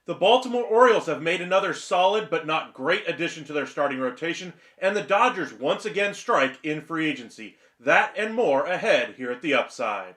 The Baltimore Orioles have made another solid but not great addition to their starting rotation, and the Dodgers once again strike in free agency. That and more ahead here at the Upside.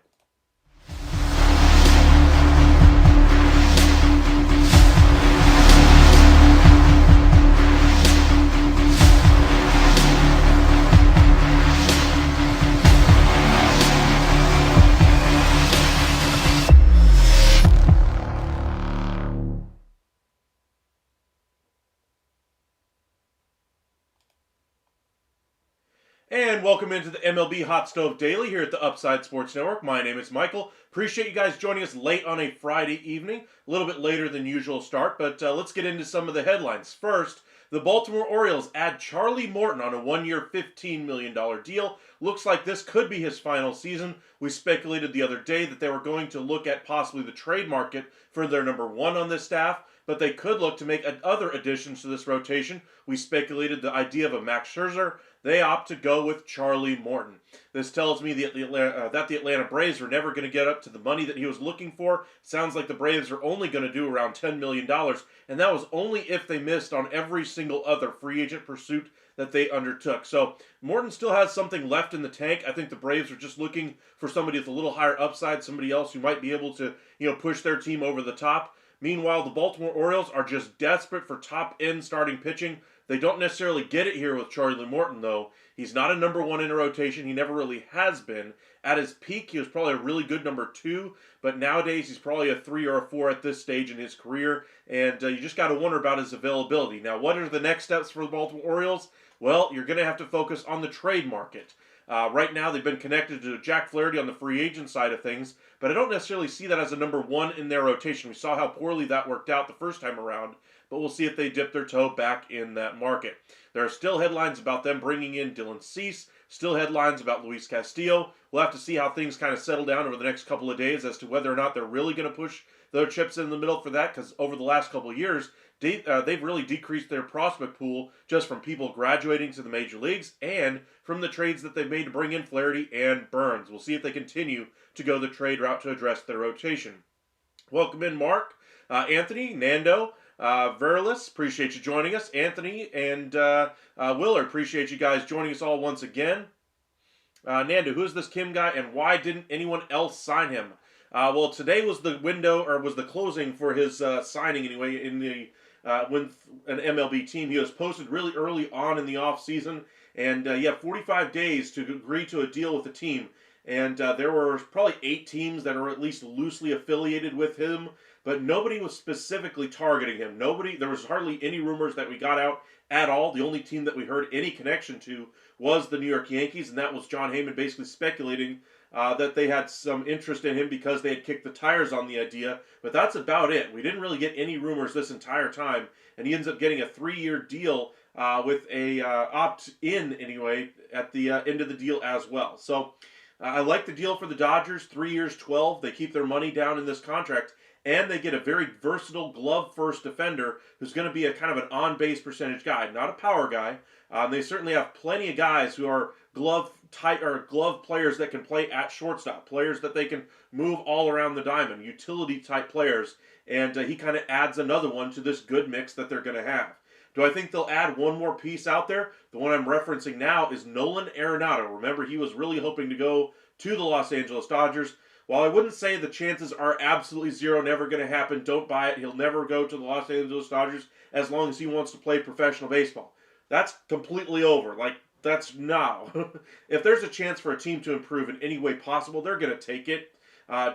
And welcome into the MLB Hot Stove Daily here at the Upside Sports Network. My name is Michael. Appreciate you guys joining us late on a Friday evening. A little bit later than usual start, but let's get into some of the headlines. First, the Baltimore Orioles add Charlie Morton on a one-year $15 million deal. Looks like this could be his final season. We speculated the other day that they were going to look at possibly the trade market for their number one on this staff, but they could look to make other additions to this rotation. We speculated the idea of a Max Scherzer. They opt to go with Charlie Morton. This tells me that the Atlanta Braves were never going to get up to the money that he was looking for. Sounds like the Braves are only going to do around $10 million, and that was only if they missed on every single other free agent pursuit that they undertook. So Morton still has something left in the tank. I think the Braves are just looking for somebody with a little higher upside, somebody else who might be able to, push their team over the top. Meanwhile, the Baltimore Orioles are just desperate for top-end starting pitching. They don't necessarily get it here with Charlie Morton, though. He's not a number one in a rotation. He never really has been. At his peak, he was probably a really good number two, but nowadays he's probably a 3 or a 4 at this stage in his career, and you just got to wonder about his availability. Now, what are the next steps for the Baltimore Orioles? Well, you're going to have to focus on the trade market. Right now, they've been connected to Jack Flaherty on the free agent side of things, but I don't necessarily see that as a number one in their rotation. We saw how poorly that worked out the first time around, but we'll see if they dip their toe back in that market. There are still headlines about them bringing in Dylan Cease, still headlines about Luis Castillo. We'll have to see how things kind of settle down over the next couple of days as to whether or not they're really going to push their chips in the middle for that, because over the last couple of years, they've really decreased their prospect pool just from people graduating to the major leagues and from the trades that they've made to bring in Flaherty and Burns. We'll see if they continue to go the trade route to address their rotation. Welcome in, Mark, Anthony, Nando, Verlis. Appreciate you joining us. Anthony and Willard, appreciate you guys joining us all once again. Nando, who is this Kim guy, and why didn't anyone else sign him? Well, today was the window, or was the closing for his signing anyway, in the with an MLB team. He was posted really early on in the off season, and you have 45 days to agree to a deal with the team. And there were probably 8 teams that are at least loosely affiliated with him, but nobody was specifically targeting him. There was hardly any rumors that we got out at all. The only team that we heard any connection to was the New York Yankees, and that was John Heyman basically speculating that they had some interest in him because they had kicked the tires on the idea. But that's about it. We didn't really get any rumors this entire time, and he ends up getting a 3-year deal with a opt-in anyway at the end of the deal as well. So I like the deal for the Dodgers. 3 years, 12. They keep their money down in this contract, and they get a very versatile glove-first defender who's going to be a kind of an on-base percentage guy, not a power guy. They certainly have plenty of guys who are glove players that can play at shortstop, players that they can move all around the diamond, utility type players, and he kind of adds another one to this good mix that they're going to have. Do I think they'll add one more piece out there? The one I'm referencing now is Nolan Arenado. Remember, he was really hoping to go to the Los Angeles Dodgers. While I wouldn't say the chances are absolutely zero, never going to happen, don't buy it. He'll never go to the Los Angeles Dodgers as long as he wants to play professional baseball. That's completely over. That's now. If there's a chance for a team to improve in any way possible, they're going to take it.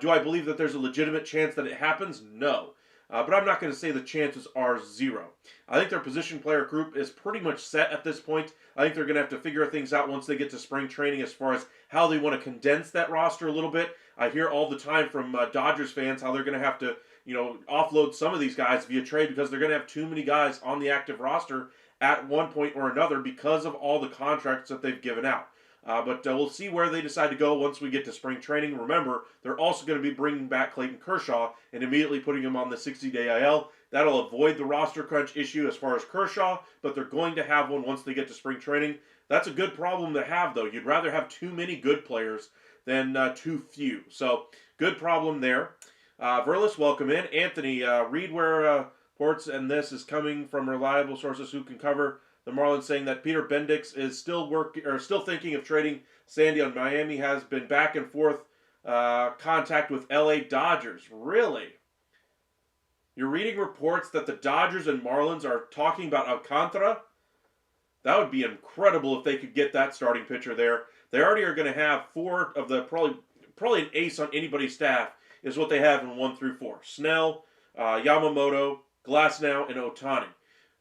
Do I believe that there's a legitimate chance that it happens? No. But I'm not going to say the chances are zero. I think their position player group is pretty much set at this point. I think they're going to have to figure things out once they get to spring training as far as how they want to condense that roster a little bit. I hear all the time from Dodgers fans how they're going to have to, offload some of these guys via trade because they're going to have too many guys on the active roster at one point or another because of all the contracts that they've given out. But we'll see where they decide to go once we get to spring training. Remember, they're also going to be bringing back Clayton Kershaw and immediately putting him on the 60-day IL. That'll avoid the roster crunch issue as far as Kershaw, but they're going to have one once they get to spring training. That's a good problem to have, though. You'd rather have too many good players than too few. So, good problem there. Verlis, welcome in. Anthony, read where reports and this is coming from reliable sources who can cover the Marlins, saying that Peter Bendix is still thinking of trading Sandy on Miami, has been back and forth contact with LA Dodgers. Really? You're reading reports that the Dodgers and Marlins are talking about Alcantara? That would be incredible if they could get that starting pitcher there. They already are going to have 4 of the probably an ace on anybody's staff is what they have in 1 through 4. Snell, Yamamoto, Glasnow, and Ohtani.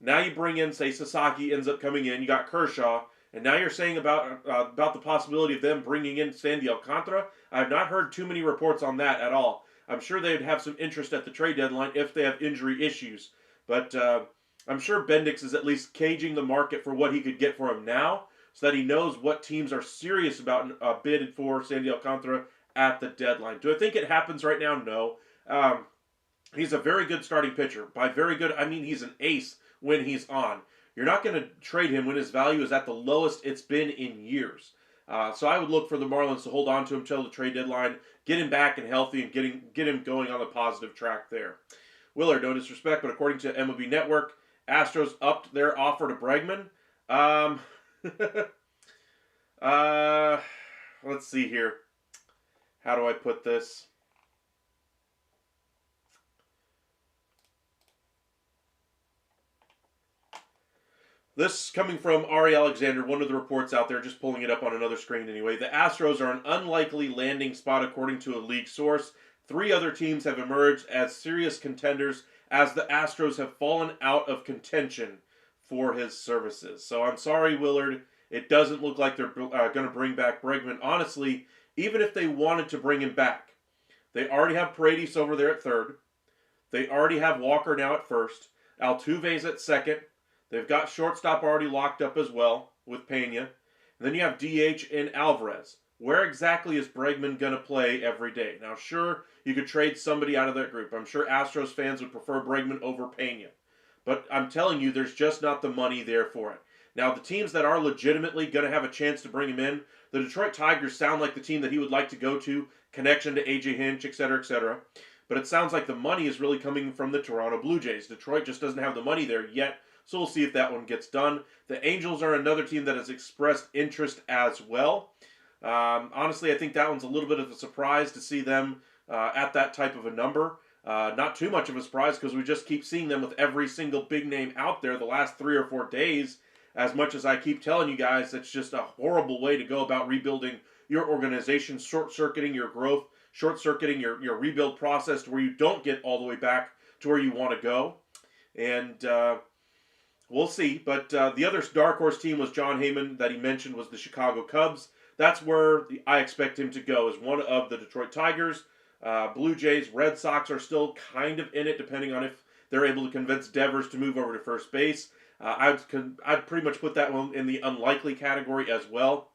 Now you bring in, say, Sasaki ends up coming in. You got Kershaw, and now you're saying about the possibility of them bringing in Sandy Alcantara. I have not heard too many reports on that at all. I'm sure they'd have some interest at the trade deadline if they have injury issues, but I'm sure Bendix is at least caging the market for what he could get for him now, so that he knows what teams are serious about bidding for Sandy Alcantara at the deadline. Do I think it happens right now? No. He's a very good starting pitcher. By very good, I mean he's an ace when he's on. You're not going to trade him when his value is at the lowest it's been in years. So I would look for the Marlins to hold on to him till the trade deadline, get him back and healthy, and get him going on the positive track there. Willard, no disrespect, but according to MLB Network, Astros upped their offer to Bregman. Let's see here. How do I put this? This coming from Ari Alexander, one of the reports out there, just pulling it up on another screen anyway. The Astros are an unlikely landing spot according to a league source. 3 other teams have emerged as serious contenders as the Astros have fallen out of contention for his services. So I'm sorry, Willard. It doesn't look like they're going to bring back Bregman. Honestly, even if they wanted to bring him back, they already have Paredes over there at third. They already have Walker now at first. Altuve's at second. They've got shortstop already locked up as well with Pena. And then you have DH and Alvarez. Where exactly is Bregman going to play every day? Now, sure, you could trade somebody out of that group. I'm sure Astros fans would prefer Bregman over Pena. But I'm telling you, there's just not the money there for it. Now, the teams that are legitimately going to have a chance to bring him in, the Detroit Tigers sound like the team that he would like to go to, connection to A.J. Hinch, etc., etc. But it sounds like the money is really coming from the Toronto Blue Jays. Detroit just doesn't have the money there yet, so we'll see if that one gets done. The Angels are another team that has expressed interest as well. Honestly, I think that one's a little bit of a surprise to see them at that type of a number. Not too much of a surprise because we just keep seeing them with every single big name out there the last 3 or 4 days. As much as I keep telling you guys, it's just a horrible way to go about rebuilding your organization, short-circuiting your growth, short-circuiting your rebuild process to where you don't get all the way back to where you want to go. And we'll see. But the other dark horse team was John Heyman that he mentioned was the Chicago Cubs. That's where I expect him to go as one of the Detroit Tigers. Blue Jays, Red Sox are still kind of in it, depending on if they're able to convince Devers to move over to first base. I'd pretty much put that one in the unlikely category as well.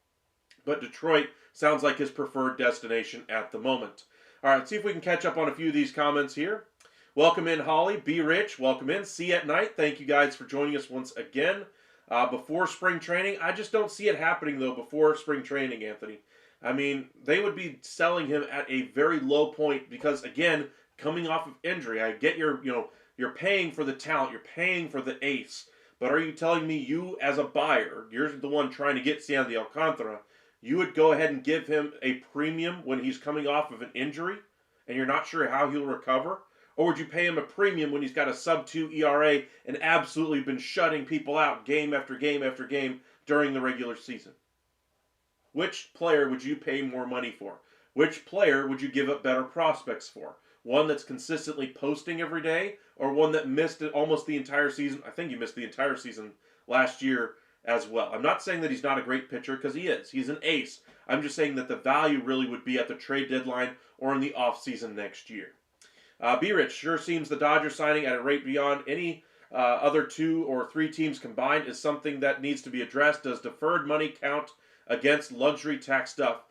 But Detroit sounds like his preferred destination at the moment. All right, let's see if we can catch up on a few of these comments here. Welcome in, Holly. Be Rich. Welcome in. See you at night. Thank you guys for joining us once again. Before spring training, I just don't see it happening, though, before spring training, Anthony. I mean, they would be selling him at a very low point because, again, coming off of injury, I get you're paying for the talent, you're paying for the ace. But are you telling me you, as a buyer, you're the one trying to get Sandy Alcantara, you would go ahead and give him a premium when he's coming off of an injury and you're not sure how he'll recover? Or would you pay him a premium when he's got a sub-2 ERA and absolutely been shutting people out game after game after game during the regular season? Which player would you pay more money for? Which player would you give up better prospects for? One that's consistently posting every day, or one that missed it almost the entire season? I think he missed the entire season last year as well. I'm not saying that he's not a great pitcher, because he is. He's an ace. I'm just saying that the value really would be at the trade deadline or in the offseason next year. B-Rich, sure seems the Dodgers signing at a rate beyond any other 2 or 3 teams combined is something that needs to be addressed. Does deferred money count against luxury tax stuff?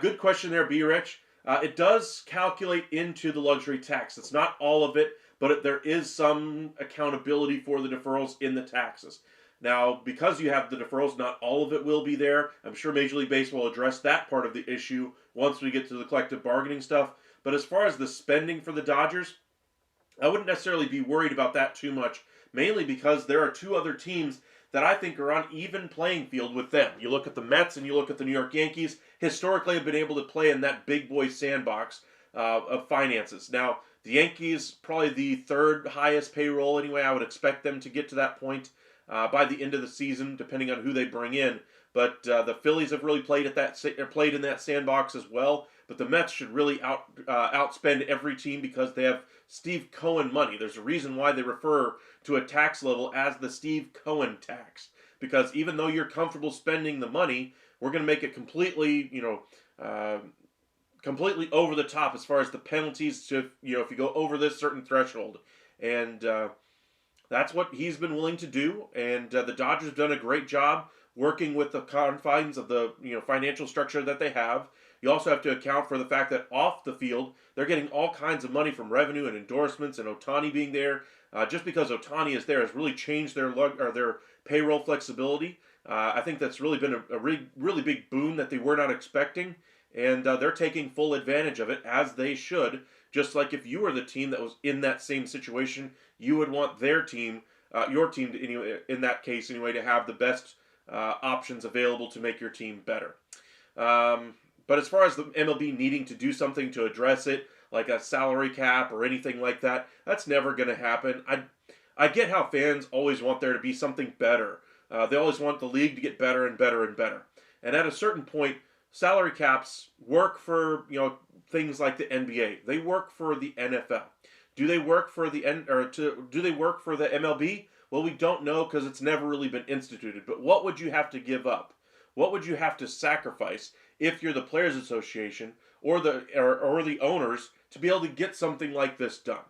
Good question there, B-Rich. It does calculate into the luxury tax. It's not all of it, but there is some accountability for the deferrals in the taxes. Now, because you have the deferrals, not all of it will be there. I'm sure Major League Baseball will address that part of the issue once we get to the collective bargaining stuff. But as far as the spending for the Dodgers, I wouldn't necessarily be worried about that too much, mainly because there are 2 other teams that I think are on even playing field with them. You look at the Mets and you look at the New York Yankees, historically have been able to play in that big boy sandbox of finances. Now, the Yankees, probably the 3rd highest payroll anyway. I would expect them to get to that point by the end of the season, depending on who they bring in. But the Phillies have really played in that sandbox as well. But the Mets should really outspend every team because they have Steve Cohen money. There's a reason why they refer to a tax level as the Steve Cohen tax. Because even though you're comfortable spending the money, we're going to make it completely, completely over the top as far as the penalties to, if you go over this certain threshold. And that's what he's been willing to do. And the Dodgers have done a great job working with the confines of the financial structure that they have. You also have to account for the fact that off the field, they're getting all kinds of money from revenue and endorsements, and Ohtani being there. Just because Ohtani is there has really changed their payroll flexibility. I think that's really been a really big boon that they were not expecting, and they're taking full advantage of it, as they should. Just like if you were the team that was in that same situation, you would want their team, your team, to, anyway, in that case anyway, to have the best options available to make your team better. But as far as the MLB needing to do something to address it, like a salary cap or anything like that, that's never going to happen. I get how fans always want there to be something better. They always want the league to get better and better and better. And at a certain point, salary caps work for things like the NBA. They work for the NFL. Do they work for the do they work for the MLB? Well, we don't know because it's never really been instituted. But what would you have to give up? What would you have to sacrifice if you're the Players Association or the owners to be able to get something like this done?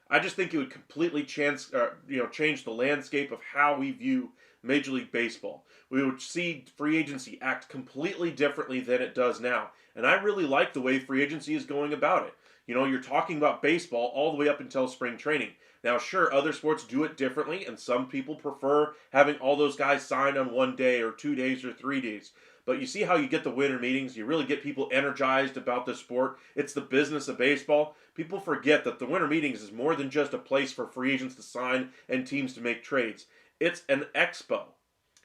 I just think it would completely change the landscape of how we view Major League Baseball. We would see free agency act completely differently than it does now. And I really like the way free agency is going about it. You're talking about baseball all the way up until spring training. Now, sure, other sports do it differently, and some people prefer having all those guys signed on 1 day or 2 days or 3 days. But you see how you get the winter meetings, you really get people energized about the sport. It's the business of baseball. People forget that the winter meetings is more than just a place for free agents to sign and teams to make trades. It's an expo.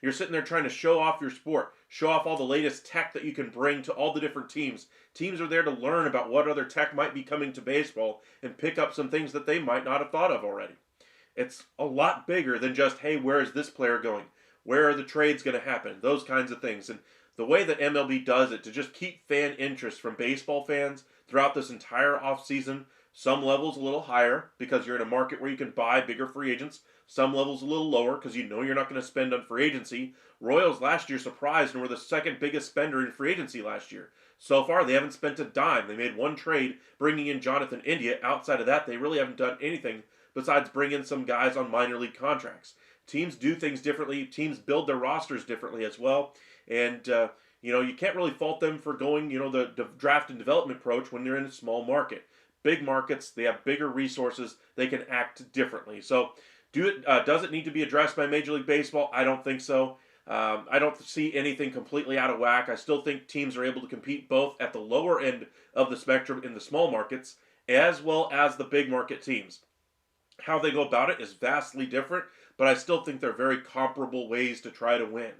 You're sitting there trying to show off your sport, show off all the latest tech that you can bring to all the different teams. Teams are there to learn about what other tech might be coming to baseball and pick up some things that they might not have thought of already. It's a lot bigger than just, hey, where is this player going? Where are the trades going to happen? Those kinds of things. And the way that MLB does it to just keep fan interest from baseball fans throughout this entire offseason, some levels a little higher because you're in a market where you can buy bigger free agents. Some levels a little lower because you know you're not going to spend on free agency. Royals last year surprised and were the second biggest spender in free agency last year. So far, they haven't spent a dime. They made one trade, bringing in Jonathan India. Outside of that, they really haven't done anything besides bring in some guys on minor league contracts. Teams do things differently. Teams build their rosters differently as well. And, you can't really fault them for going, the draft and development approach when they're in a small market. Big markets, they have bigger resources. They can act differently. So, does it need to be addressed by Major League Baseball? I don't think so. I don't see anything completely out of whack. I still think teams are able to compete both at the lower end of the spectrum in the small markets as well as the big market teams. How they go about it is vastly different, but I still think they're very comparable ways to try to win.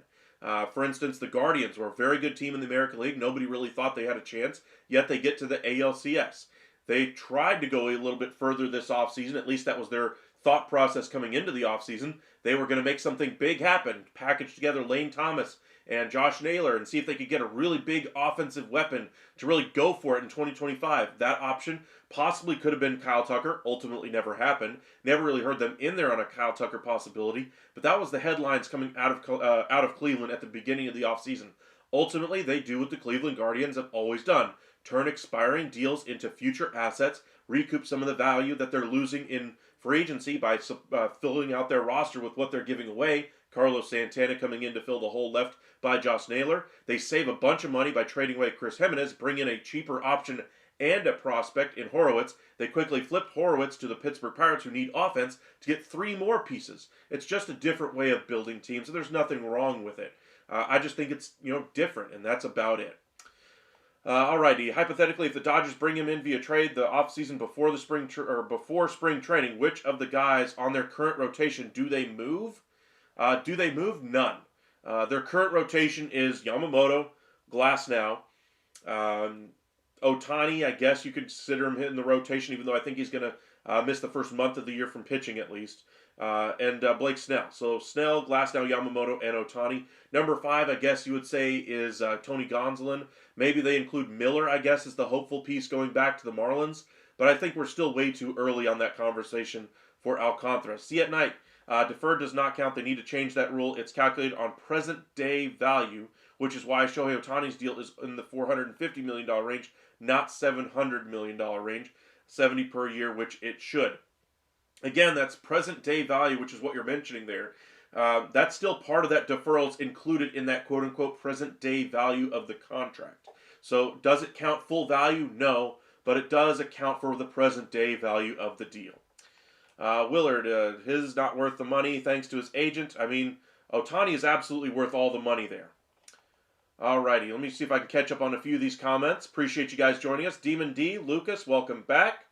For instance, the Guardians were a very good team in the American League. Nobody really thought they had a chance, yet they get to the ALCS. They tried to go a little bit further this offseason. At least that was their thought process coming into the offseason. They were going to make something big happen, package together Lane Thomas and Josh Naylor, and see if they could get a really big offensive weapon to really go for it in 2025. That option possibly could have been Kyle Tucker. Ultimately never happened. Never really heard them in there on a Kyle Tucker possibility, but that was the headlines coming out of Cleveland at the beginning of the offseason. Ultimately, they do what the Cleveland Guardians have always done. Turn expiring deals into future assets, recoup some of the value that they're losing in free agency by filling out their roster with what they're giving away. Carlos Santana coming in to fill the hole left by Josh Naylor. They save a bunch of money by trading away Chris Jimenez, bring in a cheaper option and a prospect in Horowitz. They quickly flip Horowitz to the Pittsburgh Pirates, who need offense, to get 3 more pieces. It's just a different way of building teams, and there's nothing wrong with it. I just think it's different, and that's about it. Alrighty. Hypothetically, if the Dodgers bring him in via trade the offseason before the before spring training, which of the guys on their current rotation do they move? Do they move? None. Their current rotation is Yamamoto, Glasnow, Ohtani. I guess you could consider him in the rotation, even though I think he's going to miss the first month of the year from pitching at least. And Blake Snell. So Snell, Glasnow, Yamamoto, and Ohtani. Number 5, I guess you would say, is Tony Gonsolin. Maybe they include Miller, I guess, as the hopeful piece going back to the Marlins. But I think we're still way too early on that conversation for Alcantara. See at night. Deferred does not count. They need to change that rule. It's calculated on present day value, which is why Shohei Ohtani's deal is in the $450 million range, not $700 million range. 70 per year, which it should. Again, that's present day value, which is what you're mentioning there. That's still part of that deferrals included in that quote-unquote present day value of the contract. So does it count full value? No, but it does account for the present day value of the deal. Willard, his not worth the money thanks to his agent. I mean, Ohtani is absolutely worth all the money there. Alrighty, let me see if I can catch up on a few of these comments. Appreciate you guys joining us. Demon D, Lucas, welcome back.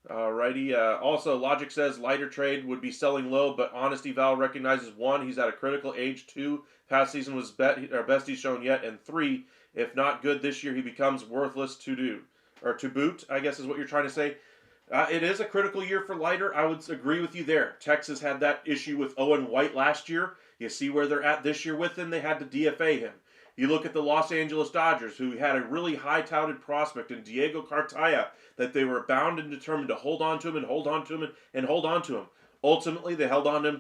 Alrighty, also Logic says lighter trade would be selling low, but Honesty Val recognizes 1, he's at a critical age, 2, past season was best he's shown yet, and 3, if not good this year, he becomes worthless to boot, I guess is what you're trying to say. It is a critical year for Leiter. I would agree with you there. Texas had that issue with Owen White last year. You see where they're at this year with him. They had to DFA him. You look at the Los Angeles Dodgers, who had a really high-touted prospect in Diego Cartaya that they were bound and determined to hold on to him and hold on to him and hold on to him. Ultimately, they held on to him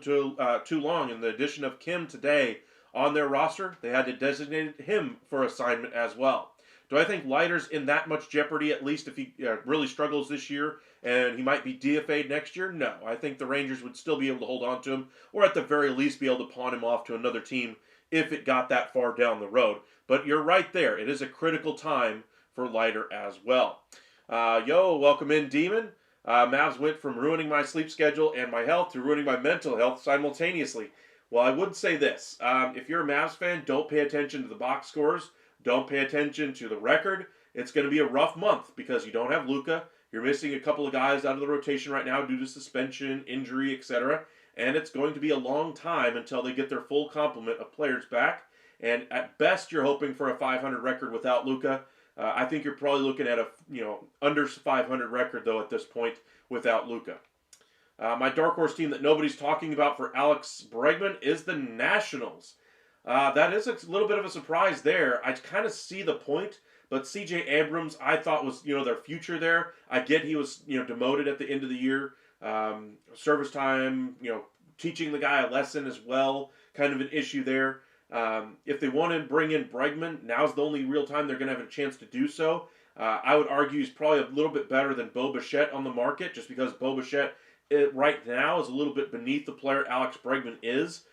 too long. In the addition of Kim today on their roster, they had to designate him for assignment as well. Do I think Leiter's in that much jeopardy, at least if he really struggles this year and he might be DFA'd next year? No. I think the Rangers would still be able to hold on to him, or at the very least be able to pawn him off to another team if it got that far down the road. But you're right there. It is a critical time for lighter as well. Yo, welcome in, Demon. Mavs went from ruining my sleep schedule and my health to ruining my mental health simultaneously. Well, I would say this. If you're a Mavs fan, don't pay attention to the box scores. Don't pay attention to the record. It's going to be a rough month because you don't have Luka. You're missing a couple of guys out of the rotation right now due to suspension, injury, etc. And it's going to be a long time until they get their full complement of players back. And at best, you're hoping for a 500 record without Luka. I think you're probably looking at a under 500 record though at this point without Luka. My dark horse team that nobody's talking about for Alex Bregman is the Nationals. That is a little bit of a surprise there. I kind of see the point, but C.J. Abrams I thought was their future there. I get he was demoted at the end of the year, service time, teaching the guy a lesson as well, kind of an issue there. If they want to bring in Bregman, now's the only real time they're going to have a chance to do so. I would argue he's probably a little bit better than Bo Bichette on the market, just because Bo Bichette right now is a little bit beneath the player Alex Bregman is,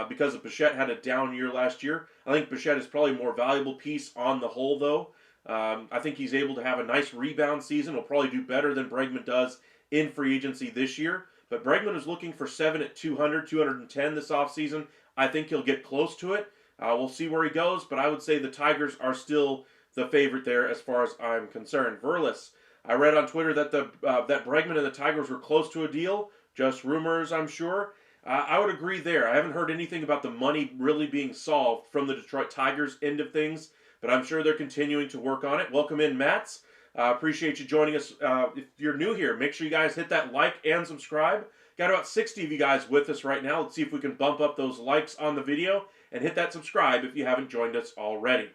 because of Bichette had a down year last year. I think Bichette is probably a more valuable piece on the whole, though. I think he's able to have a nice rebound season. Will probably do better than Bregman does in free agency this year. But Bregman is looking for 7 at 200, 210 this offseason. I think he'll get close to it. We'll see where he goes, but I would say the Tigers are still the favorite there as far as I'm concerned. Verlis, I read on Twitter that that Bregman and the Tigers were close to a deal. Just rumors, I'm sure. I would agree there. I haven't heard anything about the money really being solved from the Detroit Tigers end of things, but I'm sure they're continuing to work on it. Welcome in, Mats. Appreciate you joining us. If you're new here, make sure you guys hit that like and subscribe. Got about 60 of you guys with us right now. Let's see if we can bump up those likes on the video and hit that subscribe if you haven't joined us already.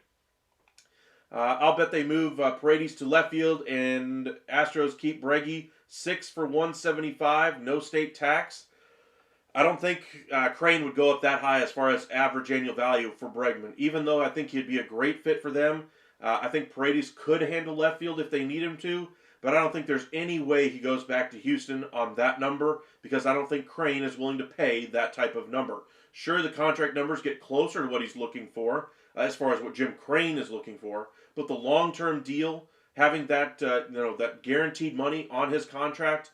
I'll bet they move Paredes to left field and Astros keep Breggy 6 for 175, no state tax. I don't think Crane would go up that high as far as average annual value for Bregman, even though I think he'd be a great fit for them. I think Paredes could handle left field if they need him to, but I don't think there's any way he goes back to Houston on that number because I don't think Crane is willing to pay that type of number. Sure, the contract numbers get closer to what he's looking for as far as what Jim Crane is looking for, but the long-term deal, having that that guaranteed money on his contract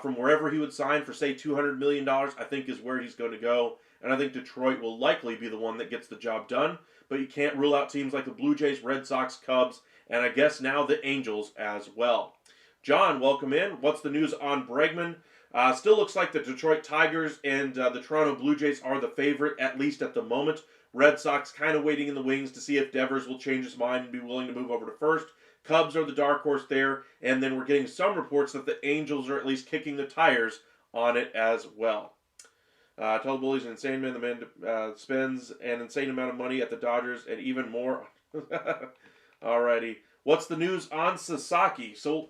from wherever he would sign for say $200 million, I think is where he's going to go, and I think Detroit will likely be the one that gets the job done. But you can't rule out teams like the Blue Jays, Red Sox, Cubs, and I guess now the Angels as well. John, welcome in. What's the news on Bregman? Still looks like the Detroit Tigers and the Toronto Blue Jays are the favorite, at least at the moment. Red Sox kind of waiting in the wings to see if Devers will change his mind and be willing to move over to first. Cubs are the dark horse there, and then we're getting some reports that the Angels are at least kicking the tires on it as well. Tell the Bullies an insane man. The man spends an insane amount of money at the Dodgers and even more. Alrighty. What's the news on Sasaki? So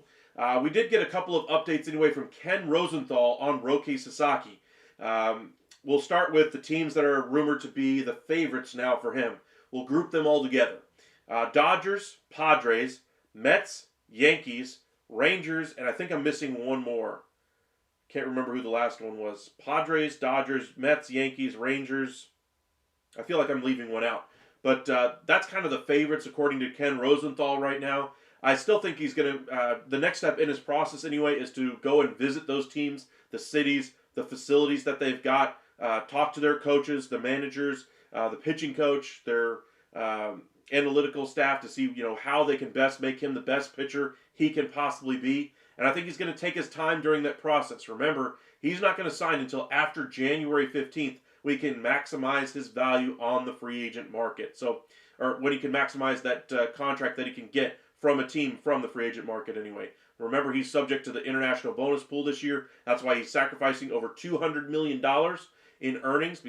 we did get a couple of updates anyway from Ken Rosenthal on Roki Sasaki. We'll start with the teams that are rumored to be the favorites now for him. We'll group them all together. Dodgers, Padres, Mets, Yankees, Rangers, and I think I'm missing one more. Can't remember who the last one was. Padres, Dodgers, Mets, Yankees, Rangers. I feel like I'm leaving one out. But that's kind of the favorites according to Ken Rosenthal right now. I still think he's going to, the next step in his process anyway is to go and visit those teams, the cities, the facilities that they've got, talk to their coaches, the managers, the pitching coach, their analytical staff to see how they can best make him the best pitcher he can possibly be. And I think he's going to take his time during that process. Remember, he's not going to sign until after January 15th when he can maximize his value on the free agent market. So, or when he can maximize that contract that he can get from a team from the free agent market anyway. Remember, he's subject to the international bonus pool this year. That's why he's sacrificing over $200 million in earnings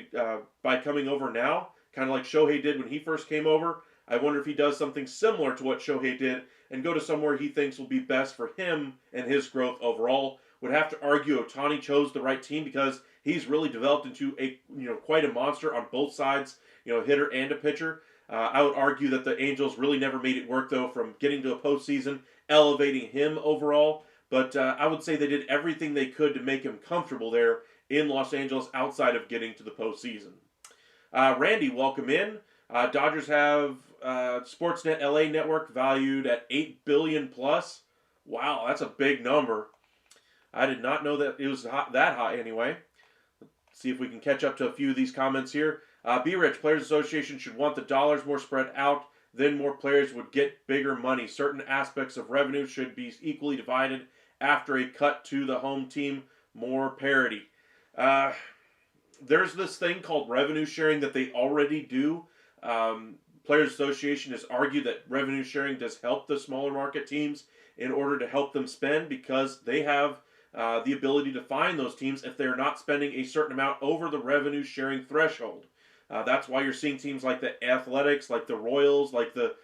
by coming over now, kind of like Shohei did when he first came over. I wonder if he does something similar to what Shohei did and go to somewhere he thinks will be best for him and his growth overall. Would have to argue Ohtani chose the right team because he's really developed into a quite a monster on both sides, hitter and a pitcher. I would argue that the Angels really never made it work though, from getting to a postseason, elevating him overall. But I would say they did everything they could to make him comfortable there in Los Angeles outside of getting to the postseason. Randy, welcome in. Dodgers have Sportsnet LA network valued at $8 billion plus. Wow, that's a big number. I did not know that it was that high anyway. See if we can catch up to a few of these comments here. Be Rich, Players Association should want the dollars more spread out. Then more players would get bigger money. Certain aspects of revenue should be equally divided after a cut to the home team. More parity. Uh, there's this thing called revenue sharing that they already do. Players Association has argued that revenue sharing does help the smaller market teams in order to help them spend because they have the ability to find those teams if they're not spending a certain amount over the revenue sharing threshold. That's why you're seeing teams like the Athletics, like the Royals, like the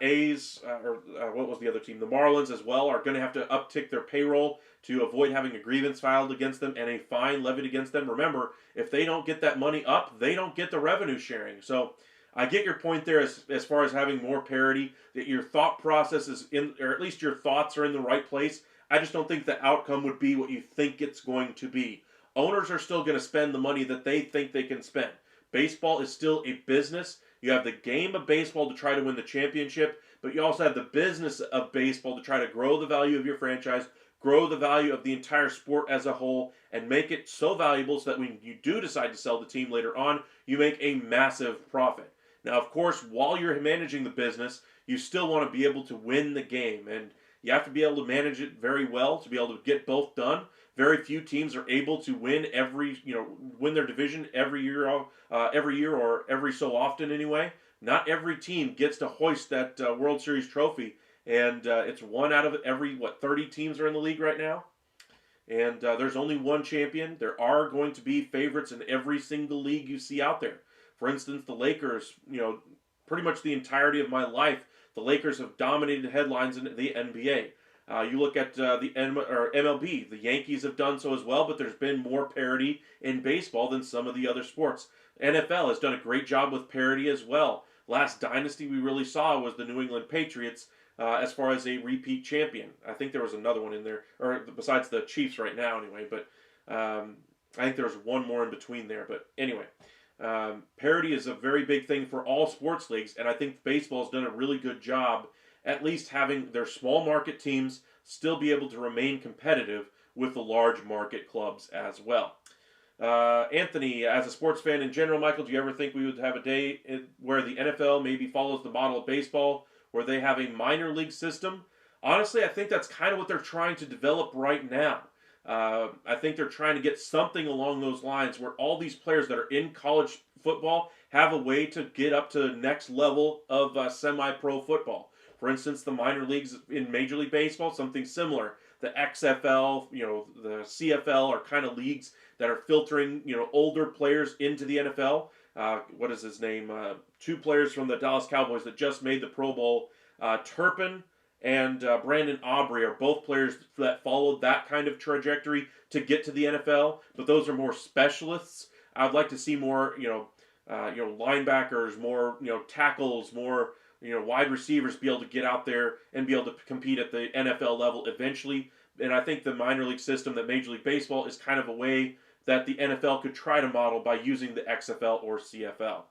A's, what was the other team? The Marlins as well are going to have to uptick their payroll to avoid having a grievance filed against them and a fine levied against them. Remember, if they don't get that money up, they don't get the revenue sharing. So I get your point there as far as having more parity, that your thought process is in, or at least your thoughts are in the right place. I just don't think the outcome would be what you think it's going to be. Owners are still going to spend the money that they think they can spend. Baseball is still a business. You have the game of baseball to try to win the championship, but you also have the business of baseball to try to grow the value of your franchise, grow the value of the entire sport as a whole, and make it so valuable so that when you do decide to sell the team later on, you make a massive profit. Now, of course, while you're managing the business, you still want to be able to win the game, and you have to be able to manage it very well to be able to get both done. Very few teams are able to win win their division every year or every so often anyway. Not every team gets to hoist that World Series trophy, and it's one out of every 30 teams are in the league right now, and there's only one champion. There are going to be favorites in every single league you see out there. For instance, the Lakers, pretty much the entirety of my life, the Lakers have dominated headlines in the NBA. You look at the MLB, the Yankees have done so as well, but there's been more parity in baseball than some of the other sports. NFL has done a great job with parity as well. Last dynasty we really saw was the New England Patriots as far as a repeat champion. I think there was another one in there, or besides the Chiefs right now anyway, but I think there was one more in between there. But anyway, parity is a very big thing for all sports leagues, and I think baseball has done a really good job at least having their small market teams still be able to remain competitive with the large market clubs as well. Anthony, as a sports fan in general, Michael, do you ever think we would have a day where the NFL maybe follows the model of baseball, where they have a minor league system? Honestly, I think that's kind of what they're trying to develop right now. I think they're trying to get something along those lines where all these players that are in college football have a way to get up to the next level of semi-pro football. For instance, the minor leagues in Major League Baseball, something similar. The XFL, the CFL are kind of leagues that are filtering, older players into the NFL. What is his name? Two players from the Dallas Cowboys that just made the Pro Bowl. Turpin and Brandon Aubrey are both players that followed that kind of trajectory to get to the NFL, but those are more specialists. I'd like to see more, linebackers, more, tackles, more, wide receivers be able to get out there and be able to compete at the NFL level eventually. And I think the minor league system that Major League Baseball is kind of a way that the NFL could try to model by using the XFL or CFL.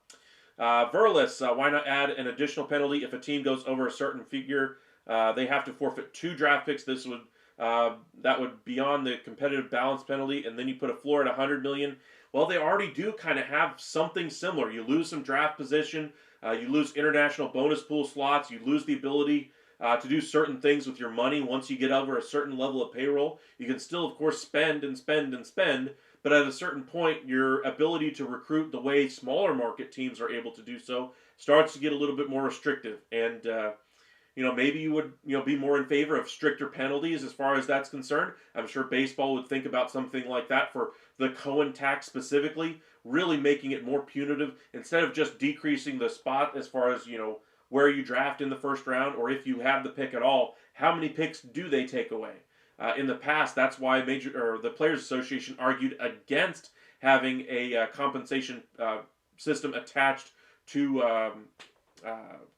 Verlis, why not add an additional penalty if a team goes over a certain figure? They have to forfeit 2 draft picks. That would beyond the competitive balance penalty, and then you put a floor at $100 million. Well, they already do kind of have something similar. You lose some draft position. You lose international bonus pool slots. You lose the ability to do certain things with your money once you get over a certain level of payroll. You can still, of course, spend and spend and spend, but at a certain point, your ability to recruit the way smaller market teams are able to do so starts to get a little bit more restrictive. And, maybe you would, be more in favor of stricter penalties as far as that's concerned. I'm sure baseball would think about something like that for the Cohen tax specifically, really making it more punitive instead of just decreasing the spot as far as, where you draft in the first round, or if you have the pick at all, how many picks do they take away? In the past, that's why the Players Association argued against having a compensation system attached to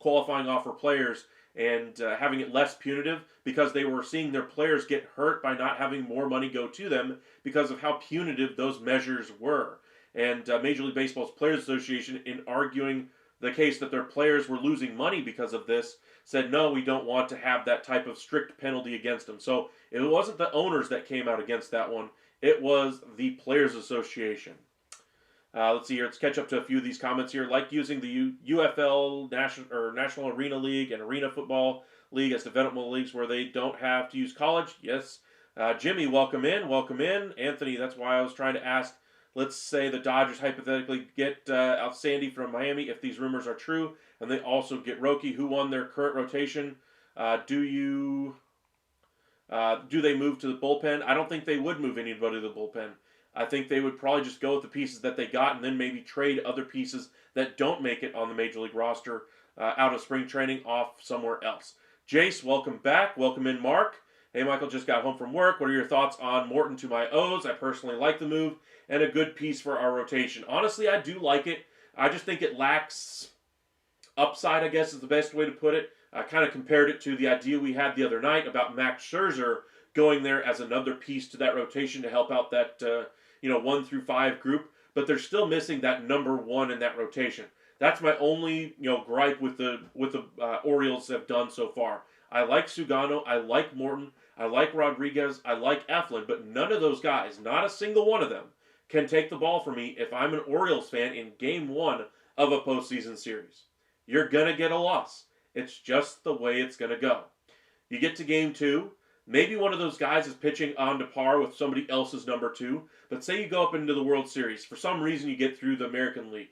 qualifying offer players and having it less punitive, because they were seeing their players get hurt by not having more money go to them because of how punitive those measures were. And Major League Baseball's Players Association, in arguing the case that their players were losing money because of this, said, no, we don't want to have that type of strict penalty against them. So it wasn't the owners that came out against that one. It was the Players Association. Let's see here. Let's catch up to a few of these comments here. Like using the UFL National Arena League and Arena Football League as developmental leagues where they don't have to use college. Yes. Jimmy, welcome in. Welcome in. Anthony, that's why I was trying to ask. Let's say the Dodgers hypothetically get out Sandy from Miami if these rumors are true, and they also get Roki, who won their current rotation. Do they move to the bullpen? I don't think they would move anybody to the bullpen. I think they would probably just go with the pieces that they got and then maybe trade other pieces that don't make it on the Major League roster out of spring training off somewhere else. Jace, welcome back. Welcome in, Mark. Hey, Michael, just got home from work. What are your thoughts on Morton to my O's? I personally like the move and a good piece for our rotation. Honestly, I do like it. I just think it lacks upside, I guess is the best way to put it. I kind of compared it to the idea we had the other night about Max Scherzer going there as another piece to that rotation to help out that 1 through 5 group, but they're still missing that number 1 in that rotation. That's my only gripe with the Orioles have done so far. I like Sugano, I like Morton, I like Rodriguez, I like Eflin, but none of those guys, not a single one of them, can take the ball for me if I'm an Orioles fan in Game 1 of a postseason series. You're gonna get a loss. It's just the way it's gonna go. You get to Game 2. Maybe one of those guys is pitching on to par with somebody else's number 2. But say you go up into the World Series. For some reason, you get through the American League.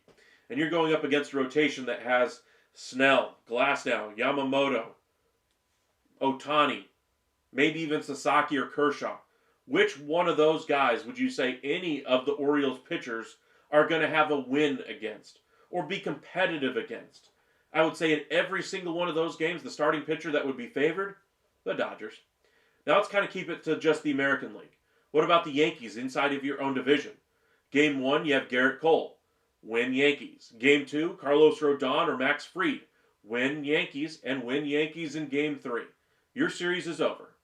And you're going up against a rotation that has Snell, Glasnow, Yamamoto, Ohtani, maybe even Sasaki or Kershaw. Which one of those guys would you say any of the Orioles pitchers are going to have a win against? Or be competitive against? I would say in every single one of those games, the starting pitcher that would be favored, the Dodgers. Now let's kind of keep it to just the American League. What about the Yankees inside of your own division? Game 1, you have Garrett Cole. Win Yankees. Game 2, Carlos Rodon or Max Fried. Win Yankees and win Yankees in Game 3. Your series is over.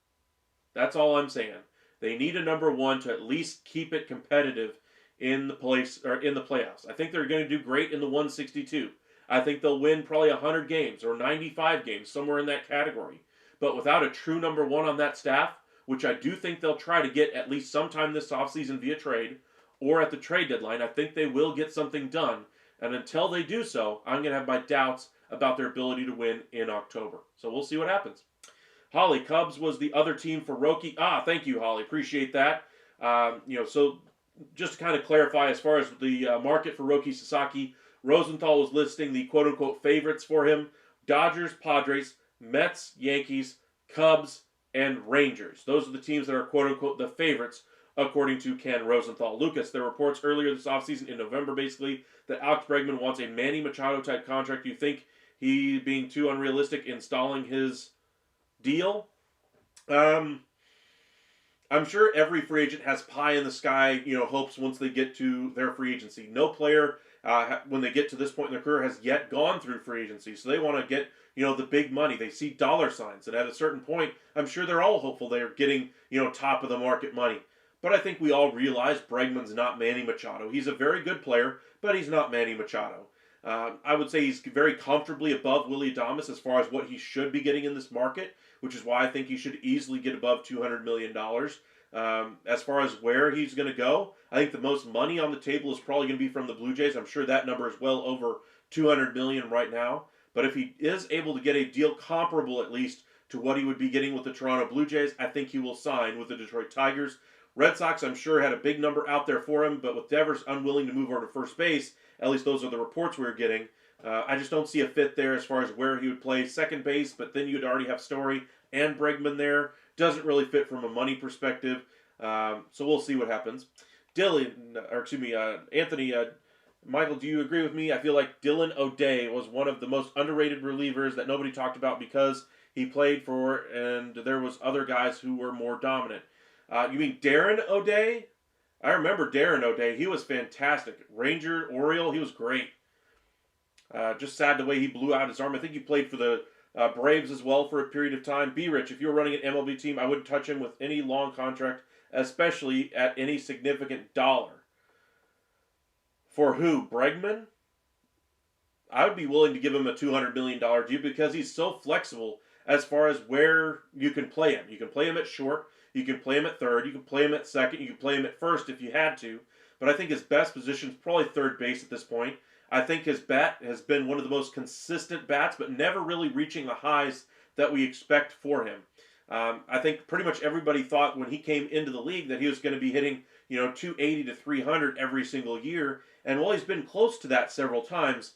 That's all I'm saying. They need a number 1 to at least keep it competitive in the playoffs. I think they're going to do great in the 162. I think they'll win probably 100 games or 95 games, somewhere in that category. But without a true number 1 on that staff, which I do think they'll try to get at least sometime this offseason via trade or at the trade deadline, I think they will get something done. And until they do so, I'm going to have my doubts about their ability to win in October. So we'll see what happens. Holly, Cubs was the other team for Roki. Thank you, Holly. Appreciate that. So just to kind of clarify, as far as the market for Roki Sasaki, Rosenthal was listing the quote-unquote favorites for him. Dodgers, Padres, Mets, Yankees, Cubs, and Rangers. Those are the teams that are quote-unquote the favorites, according to Ken Rosenthal. Lucas, there were reports earlier this offseason, in November basically, that Alex Bregman wants a Manny Machado-type contract. Do you think he being too unrealistic in stalling his deal? I'm sure every free agent has pie in the sky, hopes once they get to their free agency. No player, when they get to this point in their career, has yet gone through free agency. So they want to get, the big money. They see dollar signs. And at a certain point, I'm sure they're all hopeful they're getting, top of the market money. But I think we all realize Bregman's not Manny Machado. He's a very good player, but he's not Manny Machado. I would say he's very comfortably above Willie Adames as far as what he should be getting in this market, which is why I think he should easily get above $200 million. As far as where he's going to go, I think the most money on the table is probably going to be from the Blue Jays. I'm sure that number is well over $200 million right now. But if he is able to get a deal comparable at least to what he would be getting with the Toronto Blue Jays, I think he will sign with the Detroit Tigers. Red Sox, I'm sure, had a big number out there for him, but with Devers unwilling to move over to first base, at least those are the reports we were getting, I just don't see a fit there as far as where he would play second base, but then you'd already have Story and Bregman there. Doesn't really fit from a money perspective, so we'll see what happens. Anthony, Michael, do you agree with me? I feel like Dylan O'Day was one of the most underrated relievers that nobody talked about because he played for, and there was other guys who were more dominant. You mean Darren O'Day? I remember Darren O'Day. He was fantastic. Ranger, Oriole, he was great. Just sad the way he blew out his arm. I think he played for the Braves as well for a period of time. B-Rich, if you were running an MLB team, I wouldn't touch him with any long contract, especially at any significant dollar. For who? Bregman? I would be willing to give him a $200 million deal because he's so flexible as far as where you can play him. You can play him at short, you can play him at third, you can play him at second, you can play him at first if you had to. But I think his best position is probably third base at this point. I think his bat has been one of the most consistent bats, but never really reaching the highs that we expect for him. I think pretty much everybody thought when he came into the league that he was going to be hitting, 280 to 300 every single year. And while he's been close to that several times,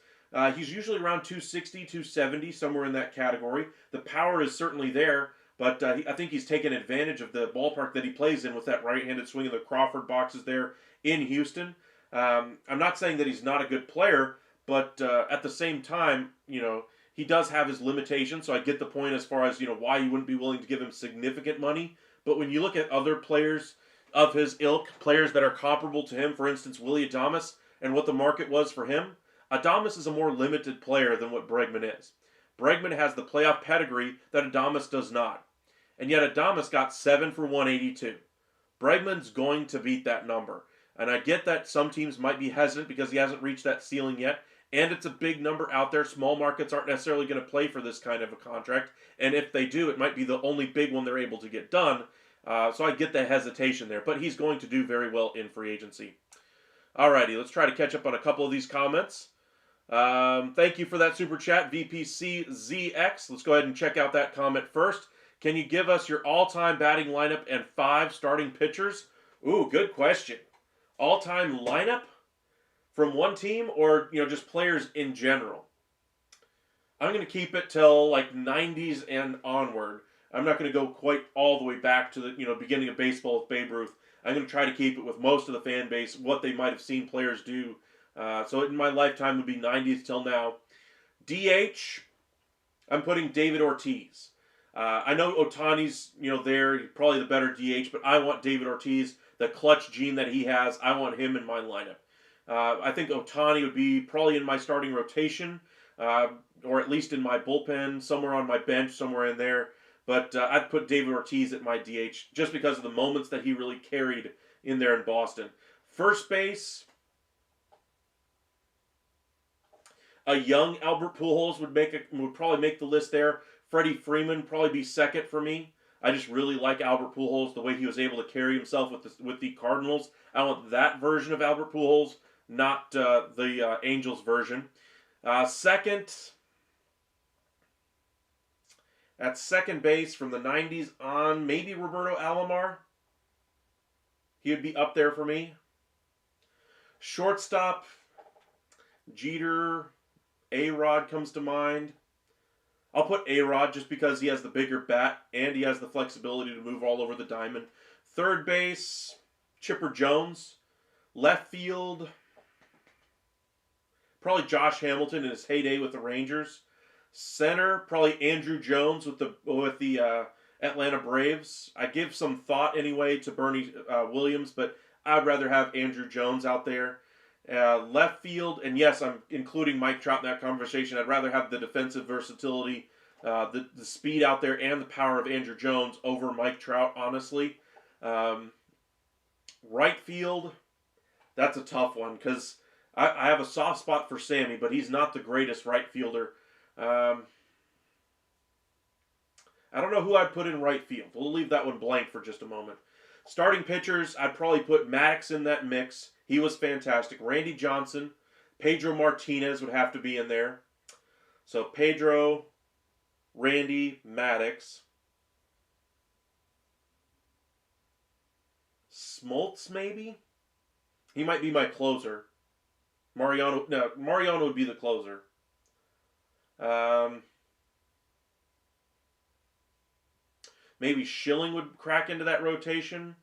he's usually around 260, 270, somewhere in that category. The power is certainly there, but I think he's taken advantage of the ballpark that he plays in with that right-handed swing of the Crawford boxes there in Houston. I'm not saying that he's not a good player, but at the same time, he does have his limitations, so I get the point as far as, why you wouldn't be willing to give him significant money. But when you look at other players of his ilk, players that are comparable to him, for instance, Willy Adames, and what the market was for him, Adames is a more limited player than what Bregman is. Bregman has the playoff pedigree that Adames does not. And yet Adames got 7 for 182. Bregman's going to beat that number. And I get that some teams might be hesitant because he hasn't reached that ceiling yet. And it's a big number out there. Small markets aren't necessarily going to play for this kind of a contract. And if they do, it might be the only big one they're able to get done. So I get the hesitation there. But he's going to do very well in free agency. Alrighty, let's try to catch up on a couple of these comments. Thank you for that super chat, VPCZX. Let's go ahead and check out that comment first. Can you give us your all-time batting lineup and 5 starting pitchers? Ooh, good question. All-time lineup from one team, or just players in general? I'm going to keep it till like 90s and onward. I'm not going to go quite all the way back to the beginning of baseball with Babe Ruth. I'm going to try to keep it with most of the fan base, what they might have seen players do. So in my lifetime would be 90s till now. DH, I'm putting David Ortiz. I know Ohtani's there, probably the better DH, but I want David Ortiz, the clutch gene that he has. I want him in my lineup. I think Ohtani would be probably in my starting rotation, or at least in my bullpen, somewhere on my bench, somewhere in there. But I'd put David Ortiz at my DH just because of the moments that he really carried in there in Boston. First base, a young Albert Pujols would probably make the list there. Freddie Freeman probably be second for me. I just really like Albert Pujols, the way he was able to carry himself with the Cardinals. I want that version of Albert Pujols, not the Angels version. Second, at second base from the 90s on, maybe Roberto Alomar. He would be up there for me. Shortstop, Jeter, A-Rod comes to mind. I'll put A-Rod just because he has the bigger bat and he has the flexibility to move all over the diamond. Third base, Chipper Jones. Left field, probably Josh Hamilton in his heyday with the Rangers. Center, probably Andrew Jones with the Atlanta Braves. I give some thought anyway to Bernie Williams, but I'd rather have Andrew Jones out there. Left field, and yes, I'm including Mike Trout in that conversation. I'd rather have the defensive versatility, the speed out there, and the power of Andrew Jones over Mike Trout, honestly. Right field, that's a tough one because I have a soft spot for Sammy, but he's not the greatest right fielder. I don't know who I'd put in right field. We'll leave that one blank for just a moment. Starting pitchers, I'd probably put Maddox in that mix. He was fantastic. Randy Johnson, Pedro Martinez would have to be in there. So Pedro, Randy, Maddox. Smoltz, maybe? He might be my closer. Mariano would be the closer. Maybe Schilling would crack into that rotation.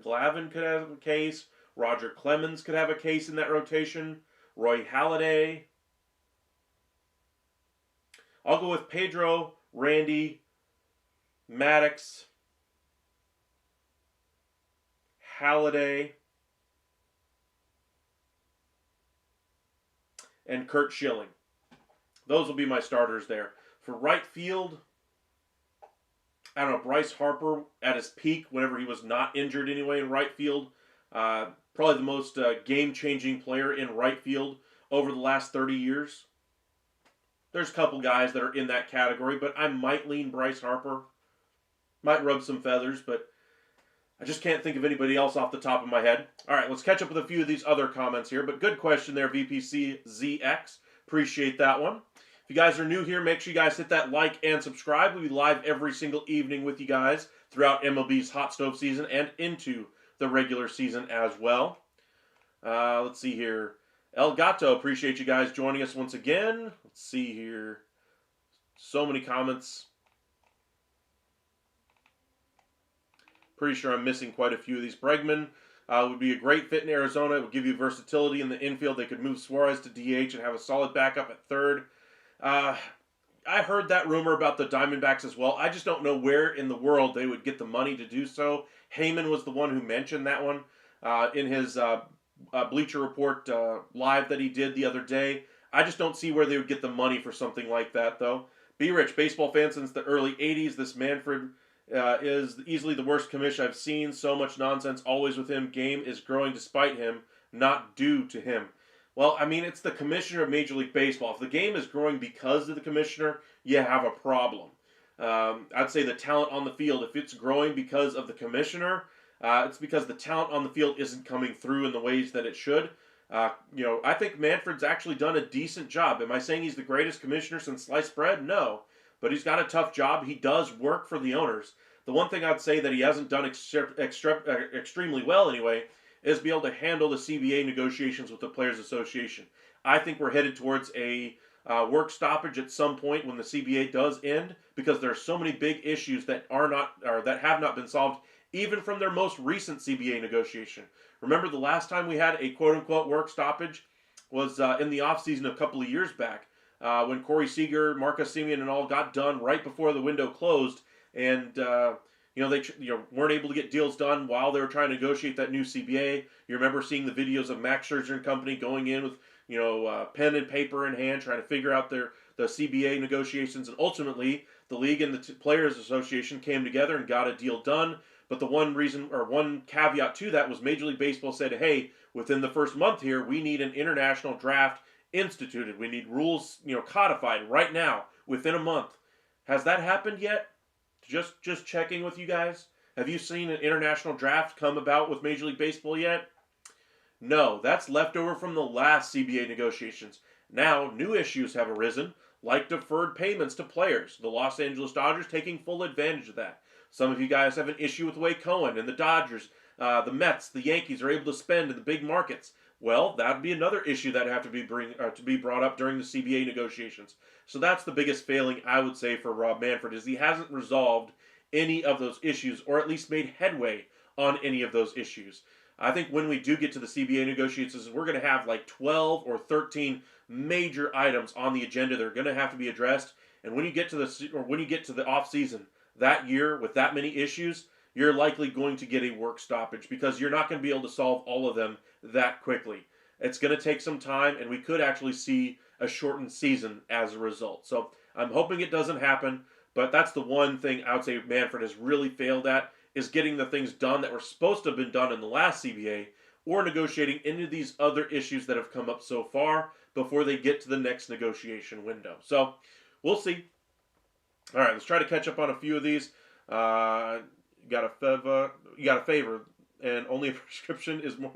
Glavine could have a case. Roger Clemens could have a case in that rotation. Roy Halladay. I'll go with Pedro, Randy, Maddox, Halladay, and Curt Schilling. Those will be my starters there. For right field, I don't know, Bryce Harper at his peak, whenever he was not injured anyway in right field, Probably the most game-changing player in right field over the last 30 years. There's a couple guys that are in that category, but I might lean Bryce Harper. Might rub some feathers, but I just can't think of anybody else off the top of my head. All right, let's catch up with a few of these other comments here. But good question there, VPCZX. Appreciate that one. If you guys are new here, make sure you guys hit that like and subscribe. We'll be live every single evening with you guys throughout MLB's hot stove season and into the regular season as well. Let's see here. El Gato, appreciate you guys joining us once again. Let's see here. So many comments. Pretty sure I'm missing quite a few of these. Bregman would be a great fit in Arizona. It would give you versatility in the infield. They could move Suarez to DH and have a solid backup at third. I heard that rumor about the Diamondbacks as well. I just don't know where in the world they would get the money to do so. Heyman was the one who mentioned that one in his Bleacher Report live that he did the other day. I just don't see where they would get the money for something like that, though. Be Rich, baseball fan since the early 80s. This Manfred is easily the worst commission I've seen. So much nonsense always with him. Game is growing despite him, not due to him. Well, I mean, it's the commissioner of Major League Baseball. If the game is growing because of the commissioner, you have a problem. I'd say the talent on the field, if it's growing because of the commissioner, it's because the talent on the field isn't coming through in the ways that it should. I think Manfred's actually done a decent job. Am I saying he's the greatest commissioner since sliced bread? No. But he's got a tough job. He does work for the owners. The one thing I'd say that he hasn't done extremely well anyway is be able to handle the CBA negotiations with the Players Association. I think we're headed towards a work stoppage at some point when the CBA does end, because there are so many big issues that that have not been solved even from their most recent CBA negotiation. Remember the last time we had a quote-unquote work stoppage was in the offseason a couple of years back when Corey Seager, Marcus Semien, and all got done right before the window closed, and they weren't able to get deals done while they were trying to negotiate that new CBA. You remember seeing the videos of Max Scherzer and company going in with pen and paper in hand, trying to figure out the CBA negotiations, and ultimately the league and the Players Association came together and got a deal done. But the one caveat to that was Major League Baseball said, hey, within the first month here, we need an international draft instituted. We need rules, codified right now within a month. Has that happened yet? Just checking with you guys. Have you seen an international draft come about with Major League Baseball yet? No, that's left over from the last CBA negotiations. Now, new issues have arisen, like deferred payments to players. The Los Angeles Dodgers taking full advantage of that. Some of you guys have an issue with the way Cohen and the Dodgers, the Mets, the Yankees are able to spend in the big markets. Well, that would be another issue that would have to be brought up during the CBA negotiations. So that's the biggest failing, I would say, for Rob Manfred, is he hasn't resolved any of those issues, or at least made headway on any of those issues. I think when we do get to the CBA negotiations, we're going to have like 12 or 13 major items on the agenda that are going to have to be addressed. And when you get to the off season that year with that many issues, you're likely going to get a work stoppage because you're not going to be able to solve all of them that quickly. It's going to take some time, and we could actually see a shortened season as a result. So I'm hoping it doesn't happen, but that's the one thing I would say Manfred has really failed at, is getting the things done that were supposed to have been done in the last CBA, or negotiating any of these other issues that have come up so far before they get to the next negotiation window. So we'll see. All right, let's try to catch up on a few of these. You got a favor, and only a prescription is more.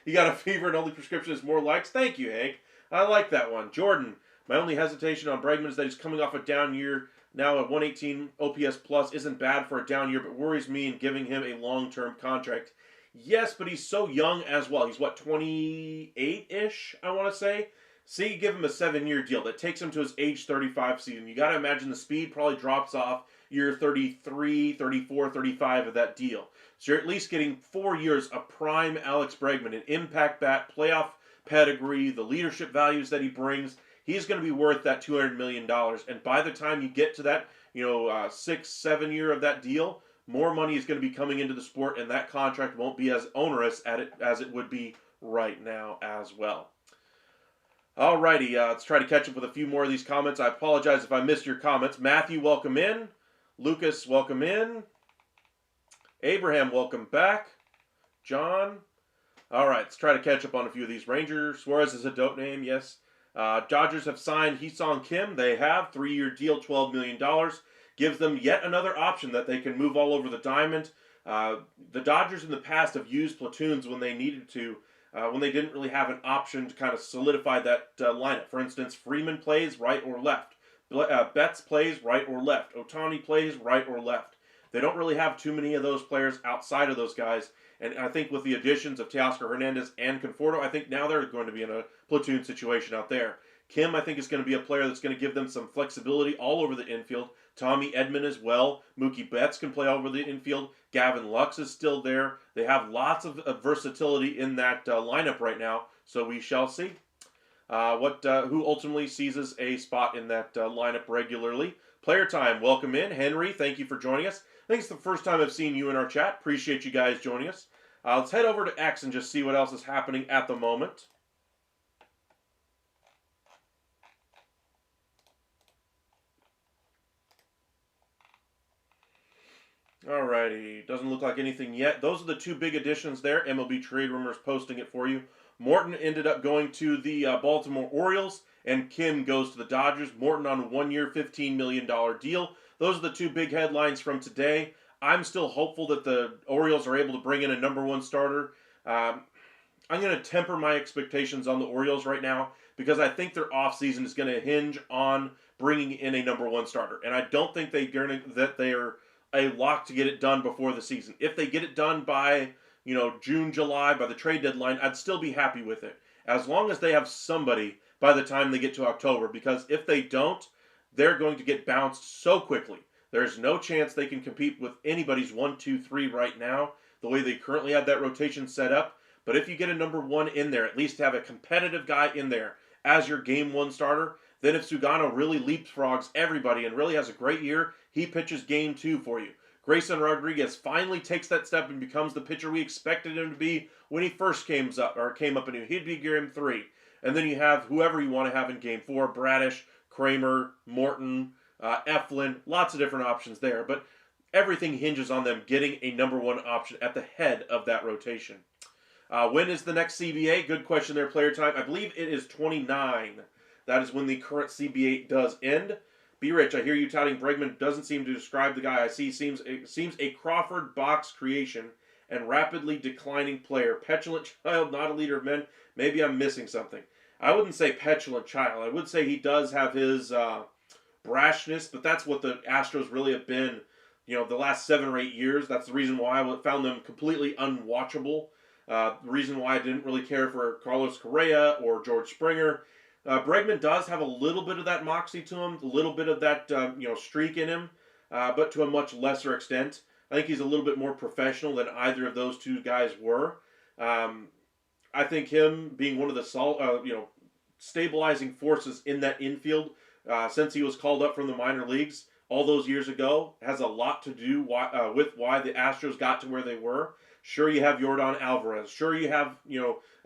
You got a fever, and only prescription is more likes. Thank you, Hank. I like that one. Jordan, my only hesitation on Bregman is that he's coming off a down year. Now a 118 OPS plus isn't bad for a down year, but worries me in giving him a long-term contract. Yes, but he's so young as well. He's 28-ish, I want to say. See, give him a 7-year deal that takes him to his age 35 season. You got to imagine the speed probably drops off year 33, 34, 35 of that deal. So you're at least getting 4 years of prime Alex Bregman, an impact bat, playoff pedigree, the leadership values that he brings. He's going to be worth that $200 million. And by the time you get to that, 6, 7 year of that deal, more money is going to be coming into the sport, and that contract won't be as onerous as it would be right now as well. Alrighty, let's try to catch up with a few more of these comments. I apologize if I missed your comments. Matthew, welcome in. Lucas, welcome in. Abraham, welcome back. John, All right, let's try to catch up on a few of these. Ranger Suarez is a dope name, yes. Dodgers have signed Hee-Sung Kim. They have 3-year deal, $12 million. Gives them yet another option that they can move all over the diamond. The Dodgers in the past have used platoons when they needed to, when they didn't really have an option to kind of solidify that lineup. For instance, Freeman plays right or left. Betts plays right or left. Ohtani plays right or left. They don't really have too many of those players outside of those guys. And I think with the additions of Teoscar Hernandez and Conforto, I think now they're going to be in a platoon situation out there. Kim, I think, is going to be a player that's going to give them some flexibility all over the infield. Tommy Edman as well. Mookie Betts can play all over the infield. Gavin Lux is still there. They have lots of versatility in that lineup right now, so we shall see who ultimately seizes a spot in that lineup regularly. Player time, welcome in. Henry, thank you for joining us. I think it's the first time I've seen you in our chat. Appreciate you guys joining us. Let's head over to X and just see what else is happening at the moment. Alrighty, doesn't look like anything yet. Those are the two big additions there. MLB Trade Rumors posting it for you. Morton ended up going to the Baltimore Orioles, and Kim goes to the Dodgers. Morton on a 1-year, $15 million deal. Those are the two big headlines from today. I'm still hopeful that the Orioles are able to bring in a number one starter. I'm going to temper my expectations on the Orioles right now because I think their offseason is going to hinge on bringing in a number one starter. And I don't think that they are a lock to get it done before the season. If they get it done by, June, July, by the trade deadline, I'd still be happy with it. As long as they have somebody by the time they get to October. Because if they don't, they're going to get bounced so quickly. There's no chance they can compete with anybody's 1, 2, 3 right now, the way they currently have that rotation set up. But if you get a number one in there, at least have a competitive guy in there as your game one starter, then if Sugano really leapfrogs everybody and really has a great year, he pitches game two for you. Grayson Rodriguez finally takes that step and becomes the pitcher we expected him to be when he first came up and he'd be game three. And then you have whoever you want to have in game four, Bradish, Kramer, Morton, Eflin, lots of different options there. But everything hinges on them getting a number one option at the head of that rotation. When is the next CBA? Good question there, player time. I believe it is 29. That is when the current CBA does end. Be Rich, I hear you touting Bregman doesn't seem to describe the guy I see. Seems a Crawford box creation and rapidly declining player. Petulant child, not a leader of men. Maybe I'm missing something. I wouldn't say petulant child. I would say he does have his brashness, but that's what the Astros really have been, the last 7 or 8 years. That's the reason why I found them completely unwatchable. The reason why I didn't really care for Carlos Correa or George Springer. Bregman does have a little bit of that moxie to him, a little bit of that streak in him, but to a much lesser extent. I think he's a little bit more professional than either of those two guys were. I think him being one of the stabilizing forces in that infield since he was called up from the minor leagues all those years ago has a lot to do with why the Astros got to where they were. Sure, you have Yordan Alvarez. Sure, you have,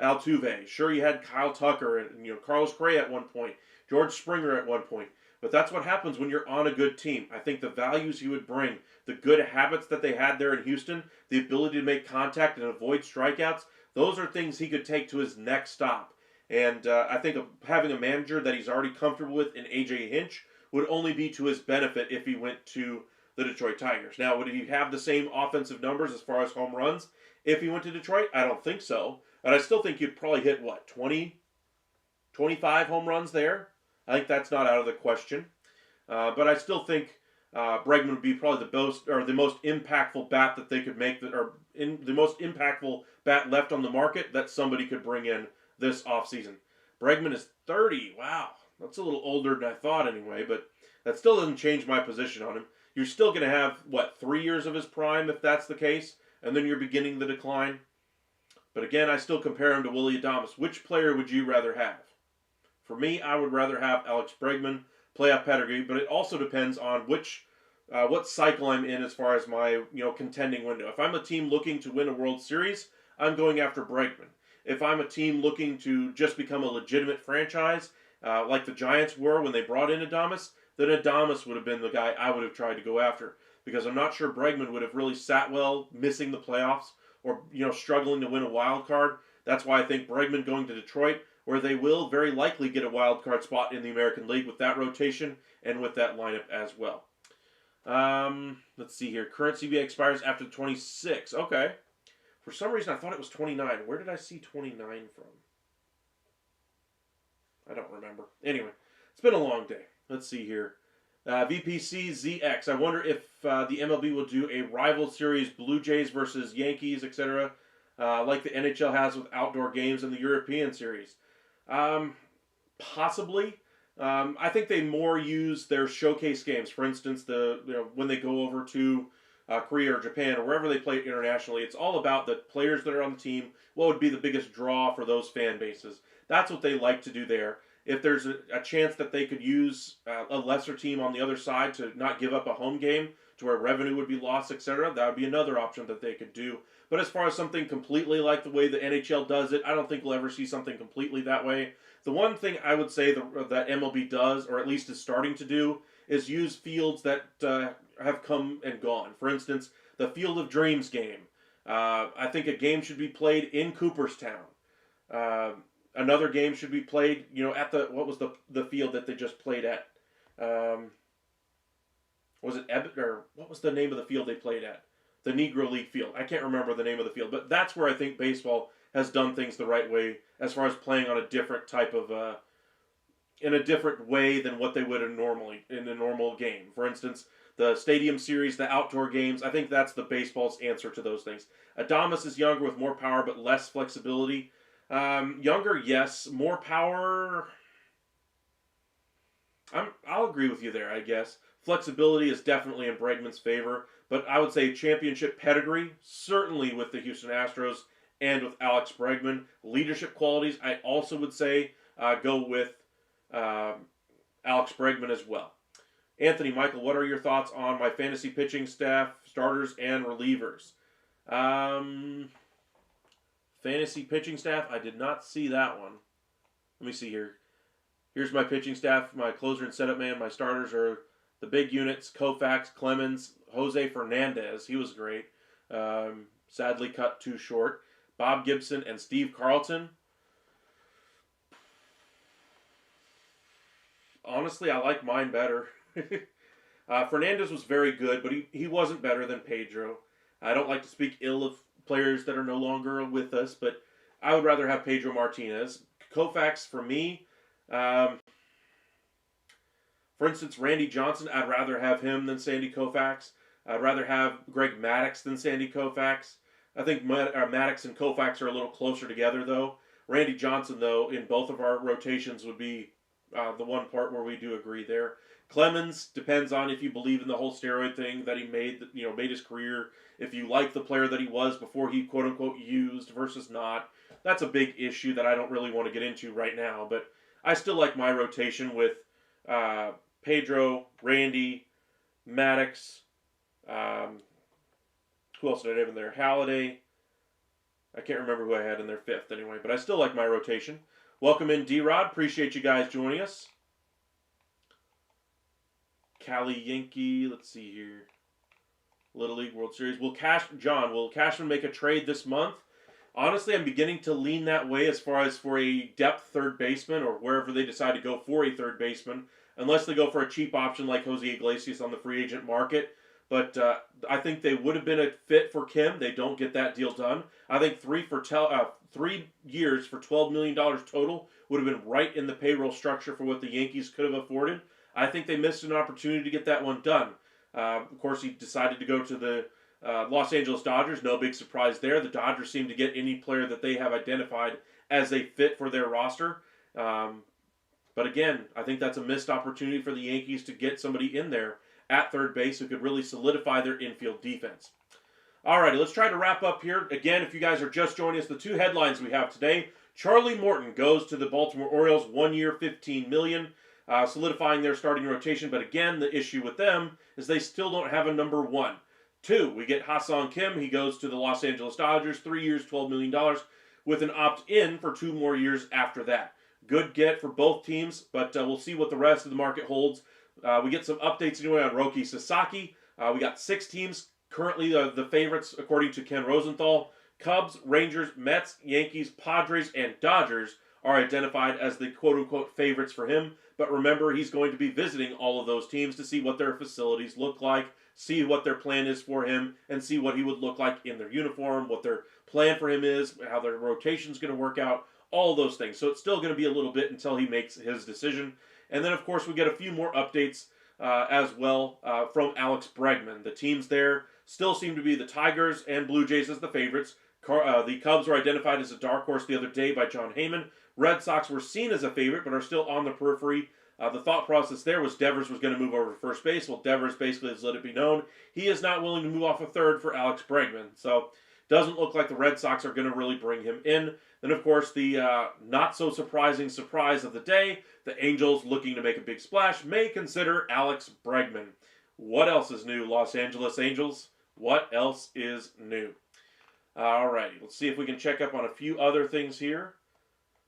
Altuve. Sure, you had Kyle Tucker and, Carlos Correa at one point. George Springer at one point. But that's what happens when you're on a good team. I think the values he would bring, the good habits that they had there in Houston, the ability to make contact and avoid strikeouts, those are things he could take to his next stop. And I think having a manager that he's already comfortable with in A.J. Hinch would only be to his benefit if he went to the Detroit Tigers. Now, would he have the same offensive numbers as far as home runs if he went to Detroit? I don't think so. And I still think you'd probably hit, 20, 25 home runs there? I think that's not out of the question. But I still think Bregman would be probably the most impactful bat that they could make, the most impactful bat left on the market that somebody could bring in this offseason. Bregman is 30. Wow. That's a little older than I thought anyway, but that still doesn't change my position on him. You're still going to have, 3 years of his prime if that's the case, and then you're beginning the decline. But again, I still compare him to Willy Adames. Which player would you rather have? For me, I would rather have Alex Bregman, playoff pedigree, but it also depends on what cycle I'm in as far as my contending window. If I'm a team looking to win a World Series, I'm going after Bregman. If I'm a team looking to just become a legitimate franchise, like the Giants were when they brought in Adames, then Adames would have been the guy I would have tried to go after. Because I'm not sure Bregman would have really sat well missing the playoffs or struggling to win a wild card. That's why I think Bregman going to Detroit, where they will very likely get a wild card spot in the American League with that rotation and with that lineup as well. Let's see here. Current CBA expires after the 26. Okay. For some reason, I thought it was 29. Where did I see 29 from? I don't remember. Anyway, it's been a long day. Let's see here. VPC ZX. I wonder if the MLB will do a rival series, Blue Jays versus Yankees, etc., like the NHL has with outdoor games in the European series. Possibly. I think they more use their showcase games. For instance, when they go over to Korea or Japan or wherever they play internationally, it's all about the players that are on the team. What would be the biggest draw for those fan bases? That's what they like to do there. If there's a chance that they could use a lesser team on the other side to not give up a home game to where revenue would be lost, etc., that would be another option that they could do. But as far as something completely like the way the NHL does it, I don't think we'll ever see something completely that way. The one thing I would say that MLB does, or at least is starting to do, is use fields that have come and gone. For instance, the Field of Dreams game. I think a game should be played in Cooperstown. Another game should be played, at what was the field that they just played at? Was it Ebbett, or what was the name of the field they played at? The Negro League field. I can't remember the name of the field, but that's where I think baseball has done things the right way as far as playing on a different type of, in a different way than what they would in a normal game. For instance, the stadium series, the outdoor games, I think that's the baseball's answer to those things. Adames is younger with more power but less flexibility. Younger, yes. More power, I'll agree with you there, I guess. Flexibility is definitely in Bregman's favor, but I would say championship pedigree, certainly with the Houston Astros and with Alex Bregman. Leadership qualities, I also would say go with Alex Bregman as well. Anthony, Michael, what are your thoughts on my fantasy pitching staff, starters, and relievers? Fantasy pitching staff, I did not see that one. Let me see here. Here's my pitching staff, my closer and setup man. My starters are the big units: Koufax, Clemens, Jose Fernandez. He was great. Sadly cut too short. Bob Gibson and Steve Carlton. Honestly, I like mine better. Fernandez was very good, but he wasn't better than Pedro. I don't like to speak ill of players that are no longer with us, but I would rather have Pedro Martinez. Koufax, for me, for instance, Randy Johnson, I'd rather have him than Sandy Koufax. I'd rather have Greg Maddux than Sandy Koufax. I think Maddux and Koufax are a little closer together, though. Randy Johnson, though, in both of our rotations would be the one part where we do agree there. Clemens depends on if you believe in the whole steroid thing that he made his career. If you like the player that he was before he quote unquote used versus not, that's a big issue that I don't really want to get into right now. But I still like my rotation with Pedro, Randy, Maddux. Who else did I have in there? Halladay. I can't remember who I had in there fifth anyway, but I still like my rotation. Welcome in, D-Rod. Appreciate you guys joining us. Cali Yankee. Let's see here. Little League World Series. Will Cashman make a trade this month? Honestly, I'm beginning to lean that way as far as for a depth third baseman or wherever they decide to go for a third baseman, unless they go for a cheap option like Jose Iglesias on the free agent market. But I think they would have been a fit for Kim. They don't get that deal done. I think 3 years for $12 million total would have been right in the payroll structure for what the Yankees could have afforded. I think they missed an opportunity to get that one done. Of course, he decided to go to the Los Angeles Dodgers. No big surprise there. The Dodgers seem to get any player that they have identified as a fit for their roster. But again, I think that's a missed opportunity for the Yankees to get somebody in there at third base who could really solidify their infield defense. Alrighty, let's try to wrap up here. Again, if you guys are just joining us, the two headlines we have today: Charlie Morton goes to the Baltimore Orioles, 1 year, $15 million, solidifying their starting rotation. But again, the issue with them is they still don't have a number one. 2, we get Ha-Seong Kim. He goes to the Los Angeles Dodgers, 3 years, $12 million, with an opt-in for 2 more years after that. Good get for both teams, but we'll see what the rest of the market holds. We get some updates anyway on Roki Sasaki. We got 6 teams currently the favorites, according to Ken Rosenthal, Cubs, Rangers, Mets, Yankees, Padres, and Dodgers are identified as the quote-unquote favorites for him. But remember, he's going to be visiting all of those teams to see what their facilities look like, see what their plan is for him, and see what he would look like in their uniform, what their plan for him is, how their rotation is going to work out, all those things. So it's still going to be a little bit until he makes his decision. And then, of course, we get a few more updates as well from Alex Bregman. The teams there still seem to be the Tigers and Blue Jays as the favorites. The Cubs were identified as a dark horse the other day by John Heyman. Red Sox were seen as a favorite, but are still on the periphery. The thought process there was Devers was going to move over to first base. Well, Devers basically has let it be known he is not willing to move off a third for Alex Bregman. So doesn't look like the Red Sox are going to really bring him in. Then, of course, the not-so-surprising surprise of the day, the Angels, looking to make a big splash, may consider Alex Bregman. What else is new, Los Angeles Angels? What else is new? Alrighty, let's see if we can check up on a few other things here.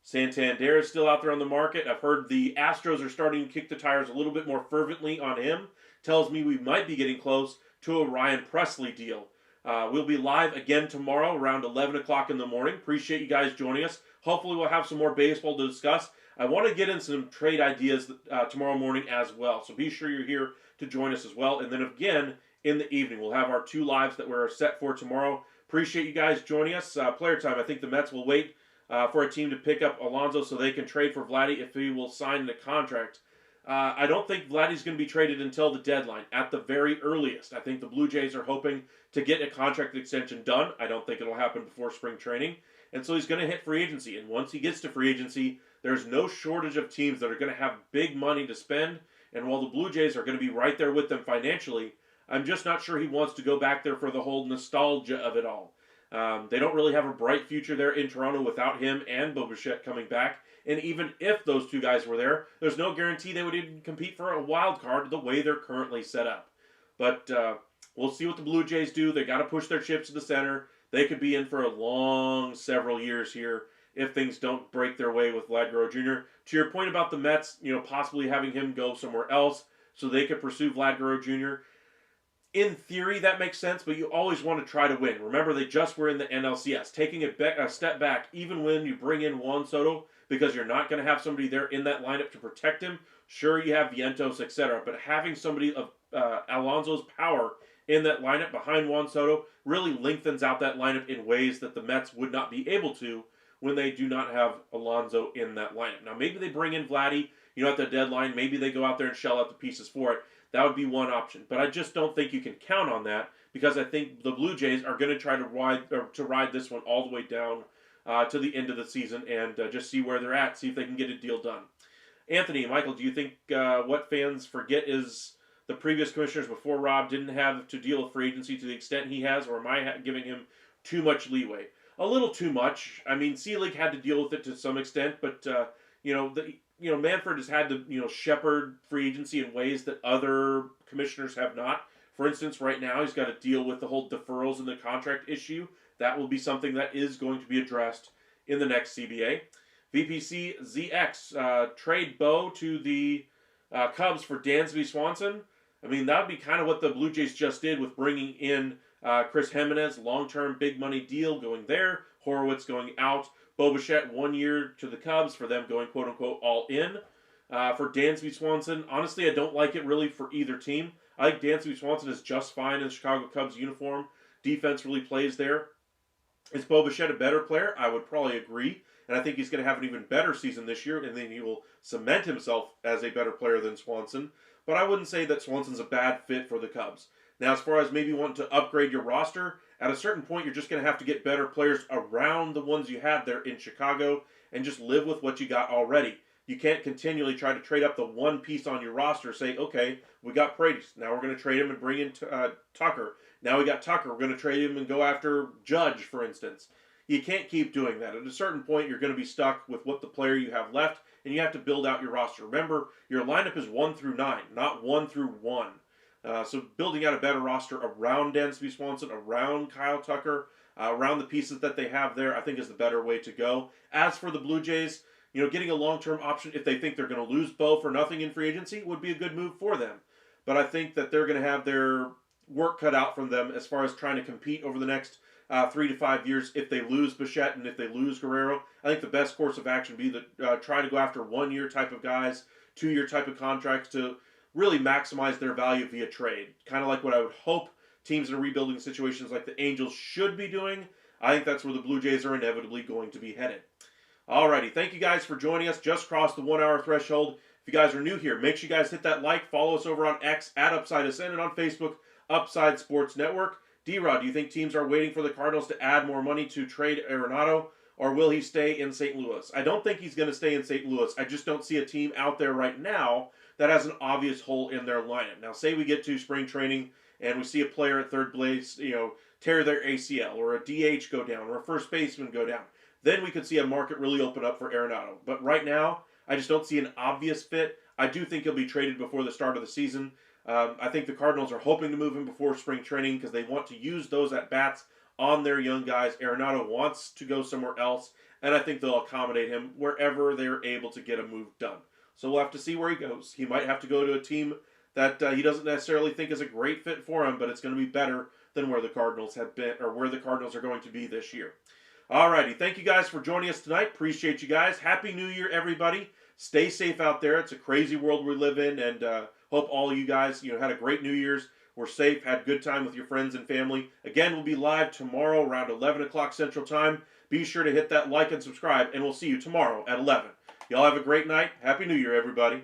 Santander is still out there on the market. I've heard the Astros are starting to kick the tires a little bit more fervently on him. Tells me we might be getting close to a Ryan Presley deal. We'll be live again tomorrow around 11 o'clock in the morning. Appreciate you guys joining us. Hopefully we'll have some more baseball to discuss. I want to get in some trade ideas tomorrow morning as well. So be sure you're here to join us as well. And then again, in the evening, we'll have our 2 lives that we're set for tomorrow. Appreciate you guys joining us. Player time, I think the Mets will wait for a team to pick up Alonso so they can trade for Vladdy if he will sign the contract. I don't think Vladdy's going to be traded until the deadline, at the very earliest. I think the Blue Jays are hoping to get a contract extension done. I don't think it'll happen before spring training. And so he's going to hit free agency. And once he gets to free agency, there's no shortage of teams that are going to have big money to spend. And while the Blue Jays are going to be right there with them financially, I'm just not sure he wants to go back there for the whole nostalgia of it all. They don't really have a bright future there in Toronto without him and Bo Bichette coming back. And even if those two guys were there, there's no guarantee they would even compete for a wild card the way they're currently set up. But we'll see what the Blue Jays do. They got to push their chips to the center. They could be in for a long several years here if things don't break their way with Vlad Guerrero Jr. To your point about the Mets, possibly having him go somewhere else so they could pursue Vlad Guerrero Jr., in theory, that makes sense, but you always want to try to win. Remember, they just were in the NLCS. Taking a step back, even when you bring in Juan Soto, because you're not going to have somebody there in that lineup to protect him. Sure, you have Vientos, etc., but having somebody of Alonso's power in that lineup behind Juan Soto really lengthens out that lineup in ways that the Mets would not be able to when they do not have Alonso in that lineup. Now, maybe they bring in Vladdy, at the deadline. Maybe they go out there and shell out the pieces for it. That would be one option. But I just don't think you can count on that because I think the Blue Jays are going to try to ride this one all the way down to the end of the season and just see where they're at, see if they can get a deal done. Anthony, Michael, do you think what fans forget is the previous commissioners before Rob didn't have to deal with free agency to the extent he has, or am I giving him too much leeway? A little too much. I mean, Selig had to deal with it to some extent, but Manfred has had to, shepherd free agency in ways that other commissioners have not. For instance, right now he's got to deal with the whole deferrals in the contract issue. That will be something that is going to be addressed in the next CBA. VPC ZX trade Bo to the Cubs for Dansby Swanson. I mean, that would be kind of what the Blue Jays just did with bringing in Chris Jimenez, long-term big money deal going there. Horowitz going out. Bo Bichette 1 year to the Cubs for them going quote-unquote all in. For Dansby Swanson, honestly, I don't like it really for either team. I think Dansby Swanson is just fine in the Chicago Cubs uniform. Defense really plays there. Is Bo Bichette a better player? I would probably agree. And I think he's going to have an even better season this year, and then he will cement himself as a better player than Swanson. But I wouldn't say that Swanson's a bad fit for the Cubs. Now, as far as maybe wanting to upgrade your roster, at a certain point, you're just going to have to get better players around the ones you had there in Chicago and just live with what you got already. You can't continually try to trade up the one piece on your roster, say, okay, we got Paredes. Now we're going to trade him and bring in Tucker. Now we got Tucker. We're going to trade him and go after Judge, for instance. You can't keep doing that. At a certain point, you're going to be stuck with what the player you have left, and you have to build out your roster. Remember, your lineup is 1 through 9, not 1 through 1. So building out a better roster around Dansby Swanson, around Kyle Tucker, around the pieces that they have there, I think is the better way to go. As for the Blue Jays, getting a long-term option if they think they're going to lose Bo for nothing in free agency would be a good move for them. But I think that they're going to have their work cut out from them as far as trying to compete over the next 3 to 5 years if they lose Bichette and if they lose Guerrero. I think the best course of action would be to try to go after 1 year type of guys, 2 year type of contracts to really maximize their value via trade. Kind of like what I would hope teams in rebuilding situations like the Angels should be doing. I think that's where the Blue Jays are inevitably going to be headed. Alrighty, thank you guys for joining us. Just crossed the 1 hour threshold. If you guys are new here, make sure you guys hit that like. Follow us over on X at Upside Ascend and on Facebook, Upside Sports Network. D-Rod, do you think teams are waiting for the Cardinals to add more money to trade Arenado, or will he stay in St. Louis? I don't think he's going to stay in St. Louis. I just don't see a team out there right now that has an obvious hole in their lineup. Now, say we get to spring training and we see a player at third base, tear their ACL, or a DH go down, or a first baseman go down. Then we could see a market really open up for Arenado. But right now, I just don't see an obvious fit. I do think he'll be traded before the start of the season. I think the Cardinals are hoping to move him before spring training because they want to use those at-bats on their young guys. Arenado wants to go somewhere else, and I think they'll accommodate him wherever they're able to get a move done. So we'll have to see where he goes. He might have to go to a team that he doesn't necessarily think is a great fit for him, but it's going to be better than where the Cardinals have been, or where the Cardinals are going to be this year. Alrighty, thank you guys for joining us tonight. Appreciate you guys. Happy New Year, everybody. Stay safe out there. It's a crazy world we live in, and hope all of you guys had a great New Year's. Were safe, had a good time with your friends and family. Again, we'll be live tomorrow around 11 o'clock Central Time. Be sure to hit that like and subscribe, and we'll see you tomorrow at 11. Y'all have a great night. Happy New Year, everybody.